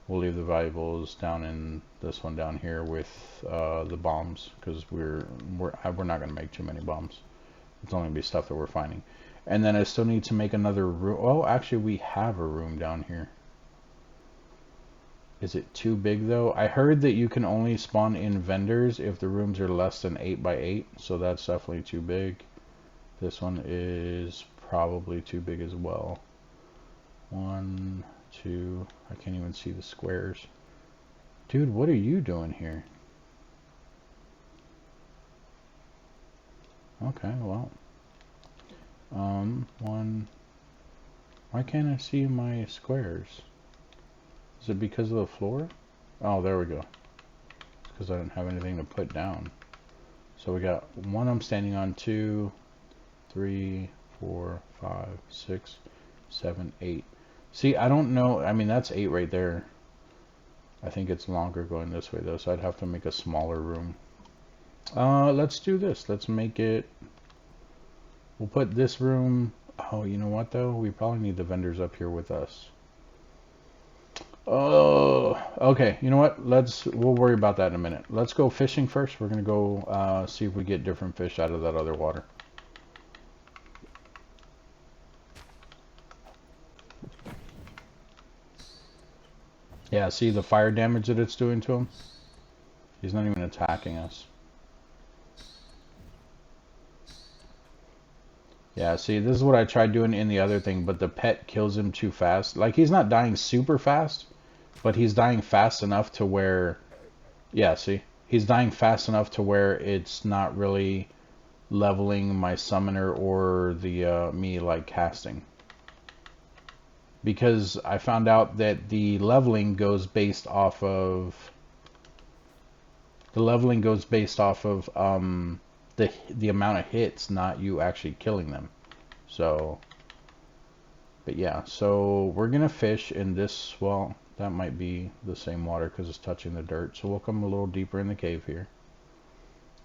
we'll leave the valuables down in this one down here with the bombs because we're not going to make too many bombs. It's only going to be stuff that we're finding. And then I still need to make another room. Oh, actually, we have a room down here. Is it too big, though? I heard that you can only spawn in vendors if the rooms are less than 8 by 8. So that's definitely too big. This one is probably too big as well. 1, 2. I can't even see the squares. Dude, what are you doing here? Okay, well. 1. Why can't I see my squares? Is it because of the floor? Oh, there we go. It's because I didn't have anything to put down. So we got 1 I'm standing on, 2, 3, 4, 5, 6, 7, 8. See, I don't know. I mean, that's 8 right there. I think it's longer going this way, though, so I'd have to make a smaller room. Let's do this. Let's make it... We'll put this room... Oh, you know what, though? We probably need the vendors up here with us. Oh, okay. You know what? We'll worry about that in a minute. Let's go fishing first. We're going to go see if we get different fish out of that other water. Yeah, see the fire damage that it's doing to him? He's not even attacking us. Yeah, see, this is what I tried doing in the other thing, but the pet kills him too fast. Like, he's not dying super fast, but he's dying fast enough to where... Yeah, see? He's dying fast enough to where it's not really leveling my summoner or the me, like, casting. Because I found out that the leveling goes based off of... The leveling goes based off of, the amount of hits, not you actually killing them. So, but yeah, so we're gonna fish in this. Well, that might be the same water because it's touching the dirt. So we'll come a little deeper in the cave here.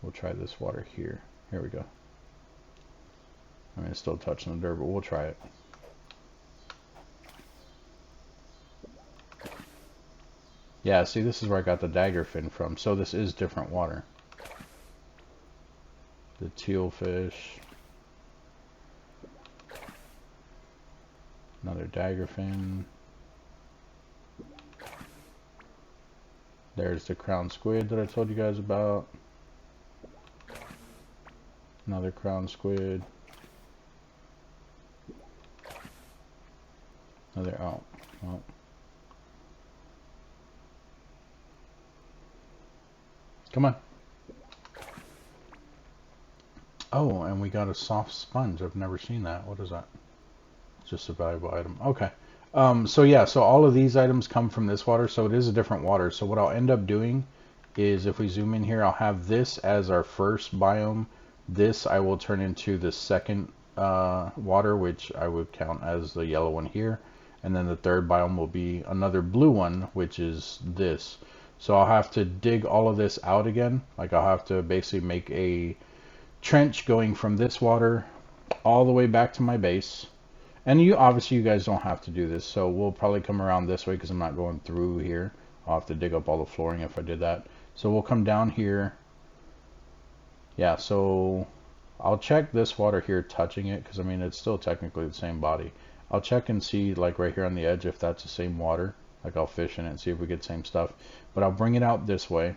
We'll try this water here. Here we go. I mean, it's still touching the dirt, but we'll try it. Yeah, see, this is where I got the dagger fin from. So this is different water. The teal fish. Another dagger fin. There's the crown squid that I told you guys about. Another crown squid. Another, oh, well. Come on. Oh, and we got a soft sponge. I've never seen that. What is that? It's just a valuable item. Okay. So yeah, so all of these items come from this water, so it is a different water. So what I'll end up doing is, if we zoom in here, I'll have this as our first biome. This I will turn into the second water, which I would count as the yellow one here. And then the third biome will be another blue one, which is this. So I'll have to dig all of this out again. Like, I'll have to basically make a trench going from this water all the way back to my base. And you guys don't have to do this, so we'll probably come around this way because I'm not going through here. I'll have to dig up all the flooring if I did that. So we'll come down here. Yeah, so I'll check this water here touching it, because I mean, it's still technically the same body. I'll check and see, like right here on the edge, if that's the same water. Like I'll fish in it and see if we get the same stuff. But I'll bring it out this way.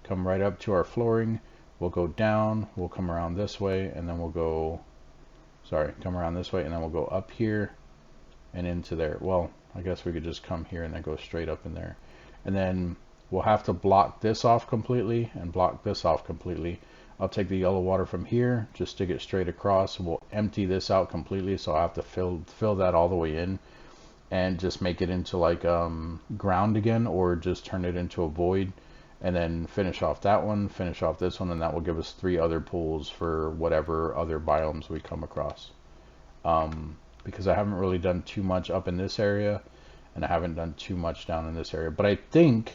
Come right up to our flooring. We'll go down. We'll come around this way. And then we'll go... Sorry, come around this way. And then we'll go up here and into there. Well, I guess we could just come here and then go straight up in there. And then we'll have to block this off completely and block this off completely. I'll take the yellow water from here, just stick it straight across. We'll empty this out completely, so I have to fill that all the way in and just make it into like ground again, or just turn it into a void, and then finish off that one, finish off this one, and that will give us 3 other pools for whatever other biomes we come across. Because I haven't really done too much up in this area, and I haven't done too much down in this area. But I think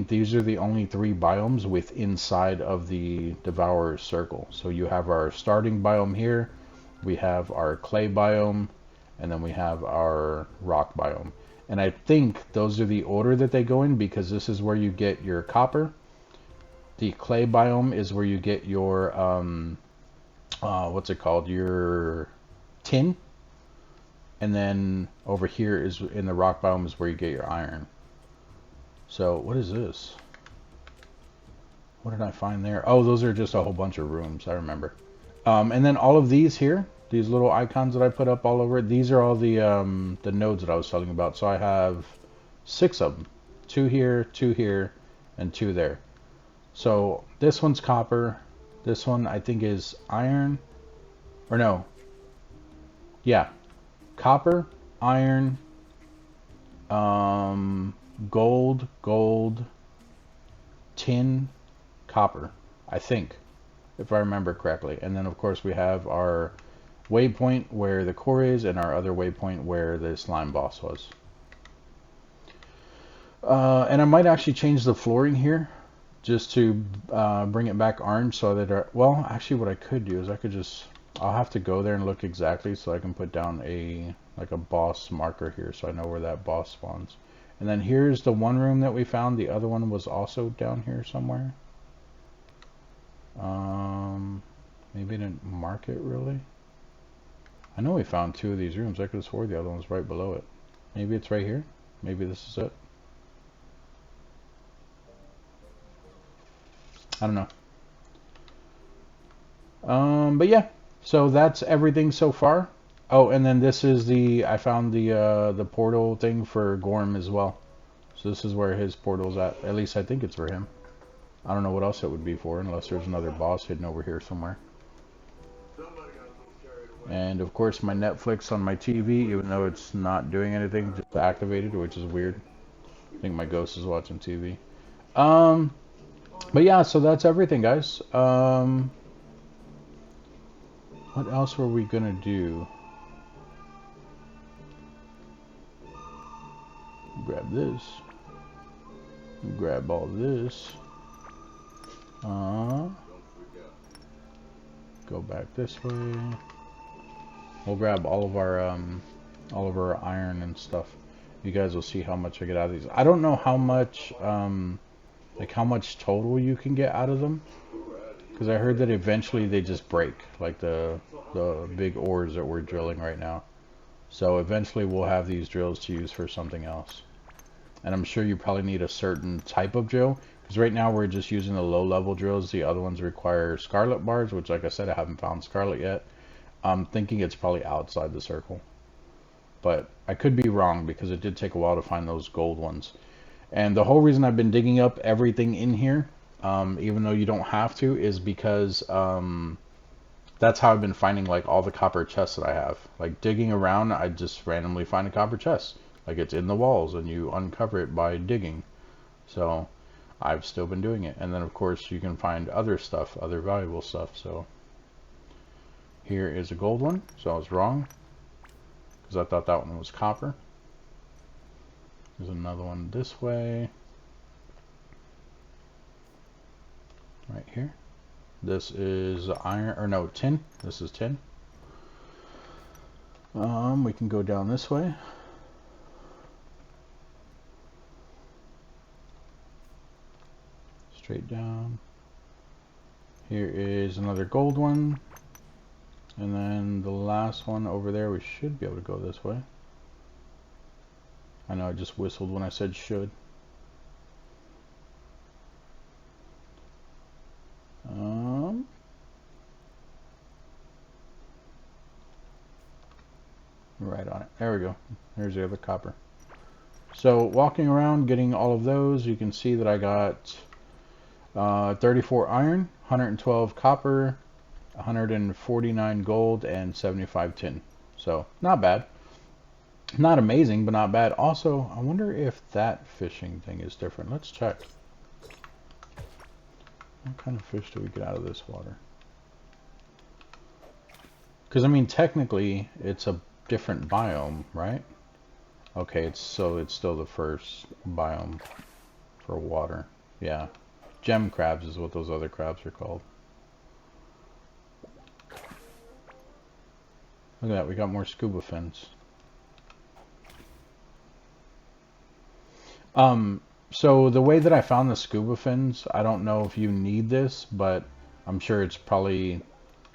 these are the only 3 biomes with inside of the Devourer's circle. So you have our starting biome here, we have our clay biome, and then we have our rock biome. And I think those are the order that they go in, because this is where you get your copper. The clay biome is where you get your, what's it called? Your tin. And then over here is in the rock biome is where you get your iron. So what is this? What did I find there? Oh, those are just a whole bunch of rooms. I remember. And then all of these here, these little icons that I put up all over it, these are all the nodes that I was telling about. So I have 6 of them. 2 here, and 2 there. So this one's copper. This one I think is iron. Or no. Yeah. Copper, iron, gold, tin, copper, I think, if I remember correctly. And then of course we have our waypoint where the core is, and our other waypoint where the slime boss was. And I might actually change the flooring here just to bring it back orange, so that well, actually what I could do is I'll have to go there and look exactly, so I can put down like a boss marker here, so I know where that boss spawns. And then here's the one room that we found. The other one was also down here somewhere. Maybe I didn't mark it really. I know we found 2 of these rooms. I could have swore the other one's right below it. Maybe it's right here. Maybe this is it. I don't know. But yeah. So that's everything so far. Oh, and then this is I found the portal thing for Gorm as well. So this is where his portal's at. At least I think it's for him. I don't know what else it would be for, unless there's another boss hidden over here somewhere. And of course my Netflix on my TV, even though it's not doing anything, just activated, which is weird. I think my ghost is watching TV. But yeah, so that's everything, guys. What else were we gonna do? Grab this. Grab all this. Go back this way. We'll grab all of our iron and stuff. You guys will see how much I get out of these. I don't know how much like how much total you can get out of them, because I heard that eventually they just break, like the big ores that we're drilling right now. So eventually we'll have these drills to use for something else. And I'm sure you probably need a certain type of drill, because right now we're just using the low level drills. The other ones require scarlet bars, which, like I said, I haven't found scarlet yet. I'm thinking it's probably outside the circle, but I could be wrong, because it did take a while to find those gold ones. And the whole reason I've been digging up everything in here, even though you don't have to, is because that's how I've been finding like all the copper chests that I have. Like digging around, I just randomly find a copper chest. Like it's in the walls and you uncover it by digging. So I've still been doing it. And then of course you can find other stuff, other valuable stuff. So here is a gold one. So I was wrong, because I thought that one was copper. There's another one this way. Right here. This is iron, or no, tin. This is tin. We can go down this way. Straight down. Here is another gold one. And then the last one over there, we should be able to go this way. I know I just whistled when I said should. Right on it. There we go. There's the other copper. So walking around getting all of those, you can see that I got 34 iron, 112 copper, 149 gold, and 75 tin. So not bad. Not amazing, but not bad. Also, I wonder if that fishing thing is different. Let's check. What kind of fish do we get out of this water? Because, I mean, technically, it's a different biome, right? Okay, it's still the first biome for water. Yeah. Gem crabs is what those other crabs are called. Look at that, we got more scuba fins. So the way that I found the scuba fins, I don't know if you need this, but I'm sure it's probably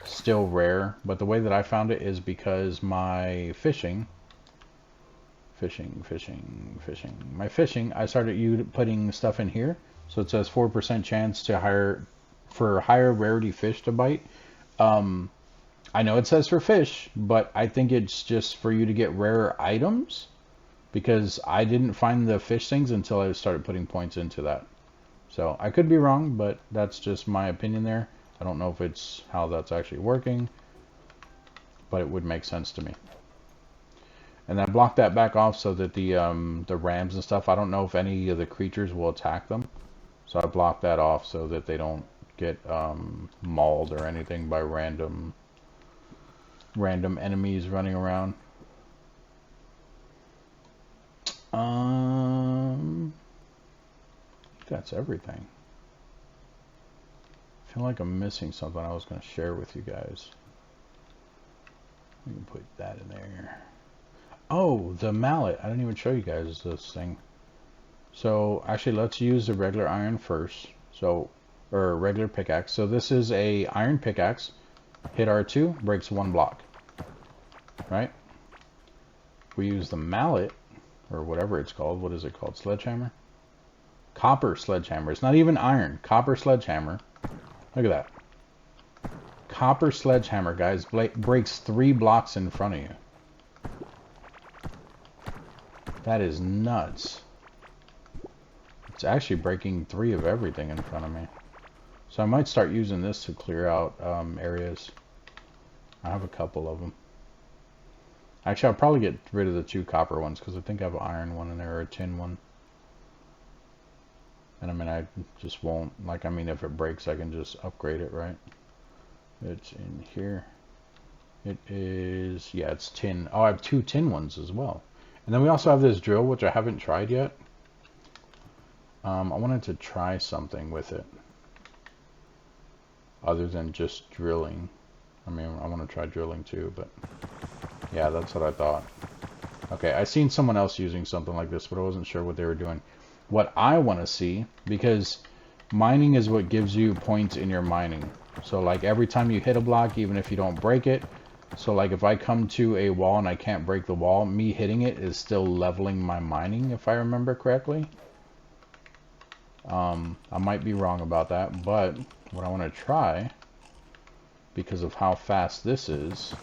still rare. But the way that I found it is because my fishing, I started putting stuff in here. So it says 4% chance to higher rarity fish to bite. I know it says for fish, but I think it's just for you to get rarer items. Because I didn't find the fish things until I started putting points into that. So I could be wrong, but that's just my opinion there. I don't know if it's how that's actually working, but it would make sense to me. And I blocked that back off so that the rams and stuff, I don't know if any of the creatures will attack them. So I blocked that off so that they don't get mauled or anything by random enemies running around. That's everything. I feel like I'm missing something I was going to share with you guys. We can put that in there. Oh, the mallet. I didn't even show you guys this thing. So actually, let's use the regular iron first. So, or regular pickaxe. So this is a iron pickaxe. Hit R2, breaks 1 block. Right? We use the mallet, or whatever it's called. What is it called? Sledgehammer? Copper sledgehammer. It's not even iron. Copper sledgehammer. Look at that. Copper sledgehammer, guys, breaks 3 blocks in front of you. That is nuts. It's actually breaking 3 of everything in front of me. So I might start using this to clear out areas. I have a couple of them. Actually, I'll probably get rid of the 2 copper ones because I think I have an iron one in there or a tin one. And I mean, I just won't, like, I mean, if it breaks, I can just upgrade it, right? It's in here. It is, yeah, it's tin. Oh, I have 2 tin ones as well. And then we also have this drill, which I haven't tried yet. I wanted to try something with it. Other than just drilling. I mean, I want to try drilling too, but yeah, that's what I thought. Okay, I seen someone else using something like this, but I wasn't sure what they were doing. What I want to see, because mining is what gives you points in your mining. So like every time you hit a block, even if you don't break it, so like if I come to a wall and I can't break the wall, me hitting it is still leveling my mining, if I remember correctly. I might be wrong about that, but what I want to try, because of how fast this is,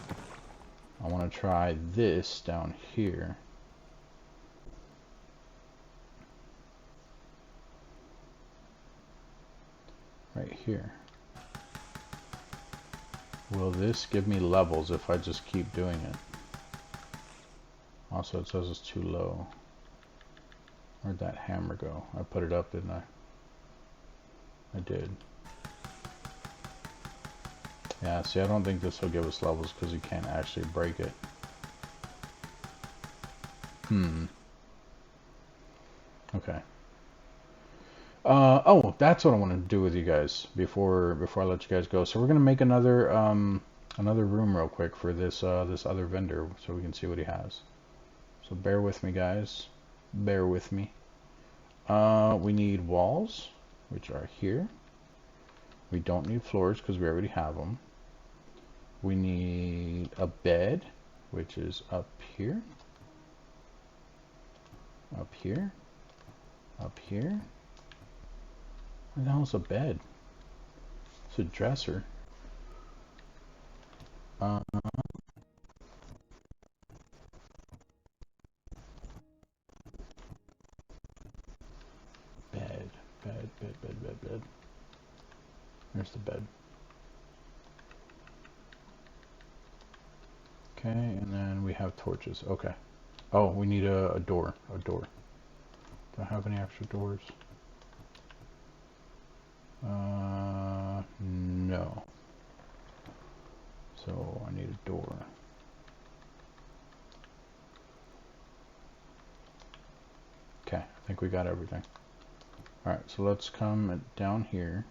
I want to try this down here. Right here. Will this give me levels if I just keep doing it? Also, it says it's too low. Where'd that hammer go? I put it up, didn't I? I did. Yeah, see, I don't think this will give us levels because you can't actually break it. Okay. Oh, that's what I want to do with you guys before I let you guys go. So we're gonna make another another room real quick for this this other vendor so we can see what he has. So bear with me, guys. Bear with me. We need walls, which are here. We don't need floors because we already have them. We need a bed, which is up here. Up here? Up here? Where the hell's a bed? It's a dresser. Uh, bed. Bed. There's the bed. Okay, and then we have torches. Okay. Oh, we need a door. A door. Do I have any extra doors? No. So I need a door. Okay, I think we got everything. Alright, so let's come down here.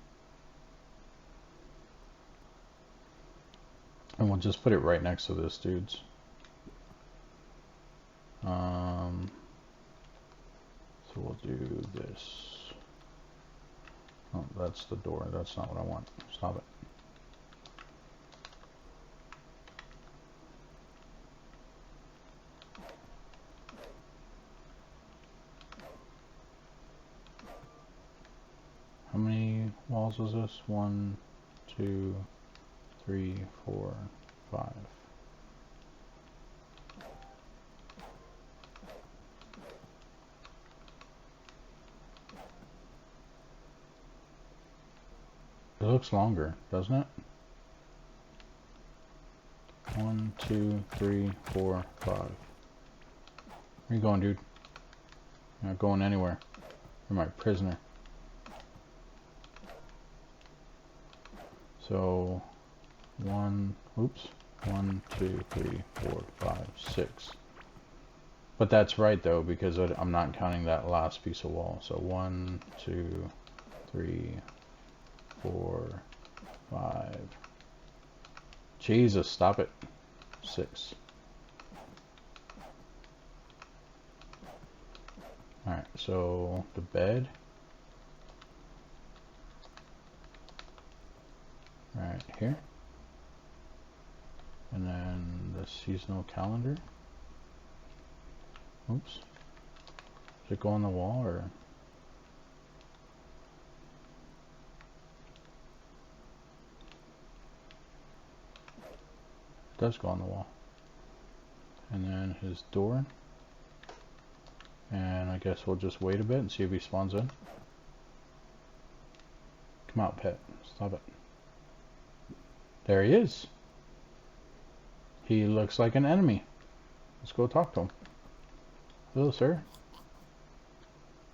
And we'll just put it right next to this, dudes. So we'll do this. Oh, that's the door. That's not what I want. Stop it. How many walls is this? 1, 2, 3, 4, 5. It looks longer, doesn't it? 1, 2, 3, 4, 5. Where you going, dude? You're not going anywhere. You're my prisoner. So, 1, 2, 3, 4, 5, 6. But that's right though, because I'm not counting that last piece of wall. So 1, 2, 3, 4, 5. Jesus, stop it. 6. Alright, so the bed. Right here. And then the seasonal calendar. Oops. Does it go on the wall or? It does go on the wall. And then his door. And I guess we'll just wait a bit and see if he spawns in. Come out, pet. Stop it. There he is. He looks like an enemy. Let's go talk to him. Hello, sir.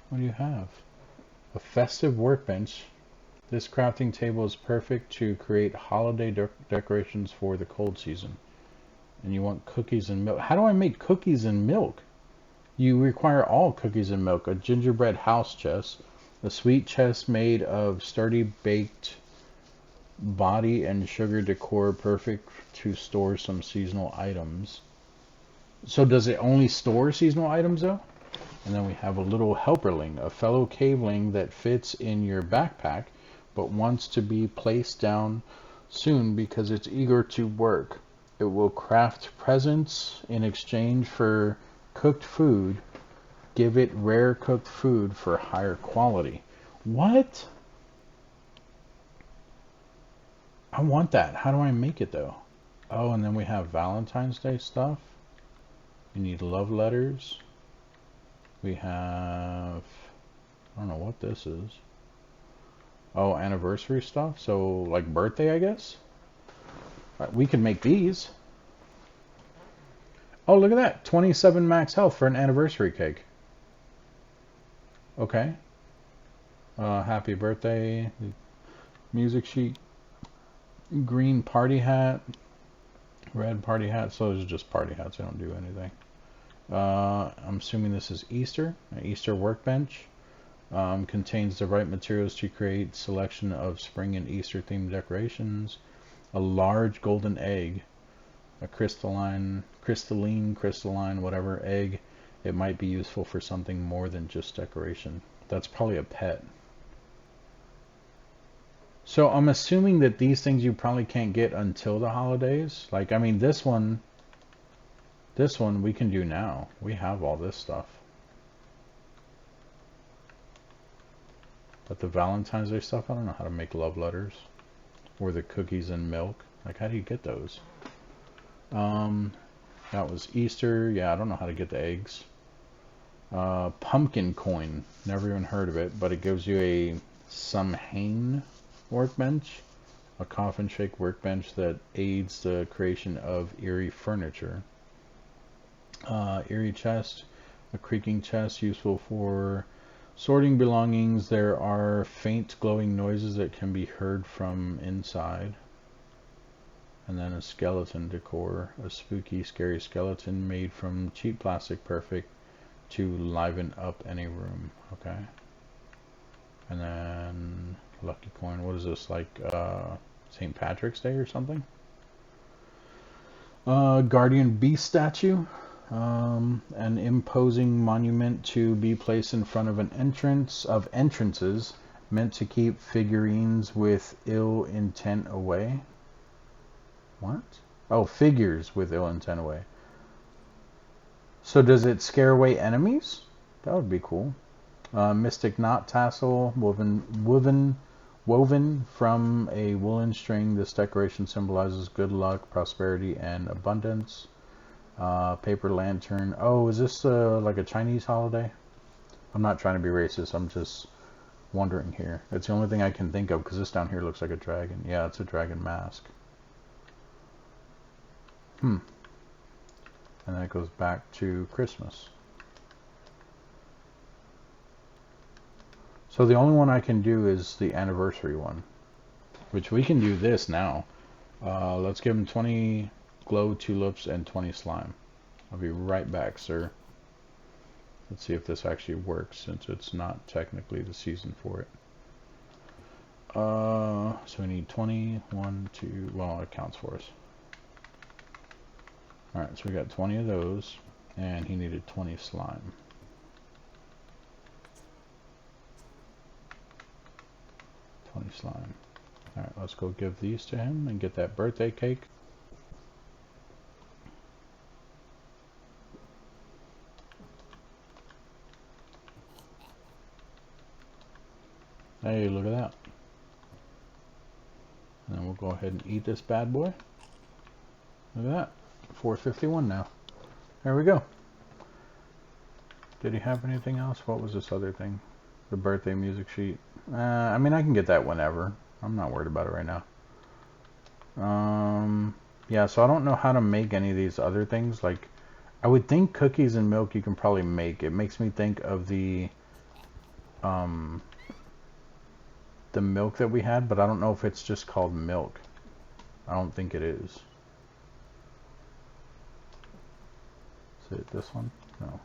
What do you have? A festive workbench. This crafting table is perfect to create holiday decorations for the cold season. And you want cookies and milk. How do I make cookies and milk? You require all cookies and milk. A gingerbread house chest. A sweet chest made of sturdy baked body and sugar decor, perfect to store some seasonal items. So does it only store seasonal items though? And then we have a little helperling, a fellow caveling that fits in your backpack but wants to be placed down soon because it's eager to work. It will craft presents in exchange for cooked food. Give it rare cooked food for higher quality. What? I want that. How do I make it though? Oh, and then we have Valentine's Day stuff. We need love letters. We have, I don't know what this is. Oh, anniversary stuff. So like birthday, I guess. All right, we can make these. Oh, look at that. 27 max health for an anniversary cake. Okay. Happy birthday. Music sheet. Green party hat. Red party hat. So those are just party hats. They don't do anything. I'm assuming this is Easter. An Easter workbench. Contains the right materials to create selection of spring and Easter themed decorations. A large golden egg. A crystalline, whatever egg. It might be useful for something more than just decoration. That's probably a pet. So I'm assuming that these things you probably can't get until the holidays. Like, I mean, this one we can do now. We have all this stuff. But the Valentine's Day stuff, I don't know how to make love letters. Or the cookies and milk. Like, how do you get those? That was Easter. Yeah, I don't know how to get the eggs. Pumpkin coin. Never even heard of it, but it gives you a Samhain workbench. A coffin shake workbench that aids the creation of eerie furniture. Eerie chest. A creaking chest useful for sorting belongings. There are faint glowing noises that can be heard from inside. And then a skeleton decor, a spooky, scary skeleton made from cheap plastic, perfect to liven up any room. Okay. And then lucky coin. What is this, like St. Patrick's Day or something? Guardian beast statue. An imposing monument to be placed in front of an entrances meant to keep figurines with ill intent away. What? Oh, figures with ill intent away. So does it scare away enemies? That would be cool. Mystic knot tassel woven from a woolen string. This decoration symbolizes good luck, prosperity, and abundance. Paper lantern. Oh, is this like a Chinese holiday? I'm not trying to be racist. I'm just wondering here. It's the only thing I can think of because this down here looks like a dragon. Yeah, it's a dragon mask. And that goes back to Christmas. So the only one I can do is the anniversary one, which we can do this now. Let's give him 20 glow tulips and 20 slime. I'll be right back, sir. Let's see if this actually works since it's not technically the season for it. So we need 20, 1, 2, well, it counts for us. Alright, so we got 20 of those, and he needed 20 slime. Slime. Alright, let's go give these to him and get that birthday cake. Hey, look at that. And then we'll go ahead and eat this bad boy. Look at that. 451 now. There we go. Did he have anything else? What was this other thing? The birthday music sheet. I mean, I can get that whenever. I'm not worried about it right now. Yeah, so I don't know how to make any of these other things. Like, I would think cookies and milk you can probably make. It makes me think of the milk that we had, but I don't know if it's just called milk. I don't think it is. Is it this one? No.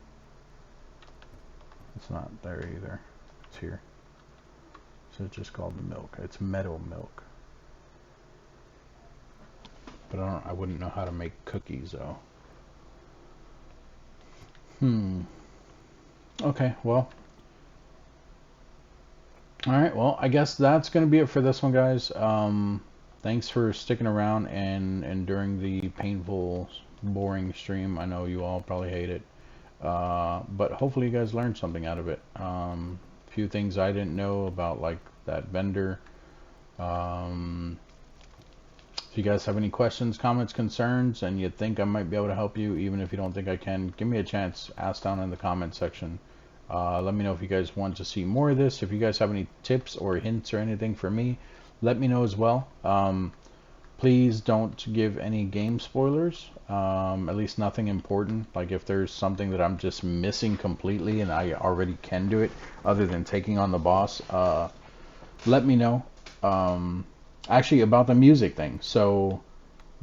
It's not there either. It's here. So it's just called milk. It's meadow milk. But I wouldn't know how to make cookies though. Okay, well. Alright, well, I guess that's going to be it for this one, guys. Thanks for sticking around and enduring the painful, boring stream. I know you all probably hate it. But hopefully you guys learned something out of it. Few things I didn't know about, like that vendor. If you guys have any questions, comments, concerns, and you think I might be able to help you, even if you don't think I can, give me a chance. Ask down in the comment section. Let me know if you guys want to see more of this. If you guys have any tips or hints or anything for me, let me know as well. Please don't give any game spoilers, at least nothing important. Like if there's something that I'm just missing completely and I already can do it other than taking on the boss, let me know. Actually, about the music thing. So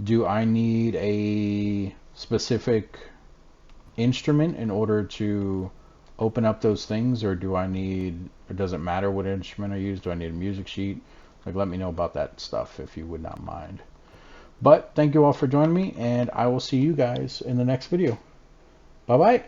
do I need a specific instrument in order to open up those things, or do I need, it doesn't matter what instrument I use? Do I need a music sheet? Like, let me know about that stuff if you would not mind. But thank you all for joining me, and I will see you guys in the next video. Bye bye.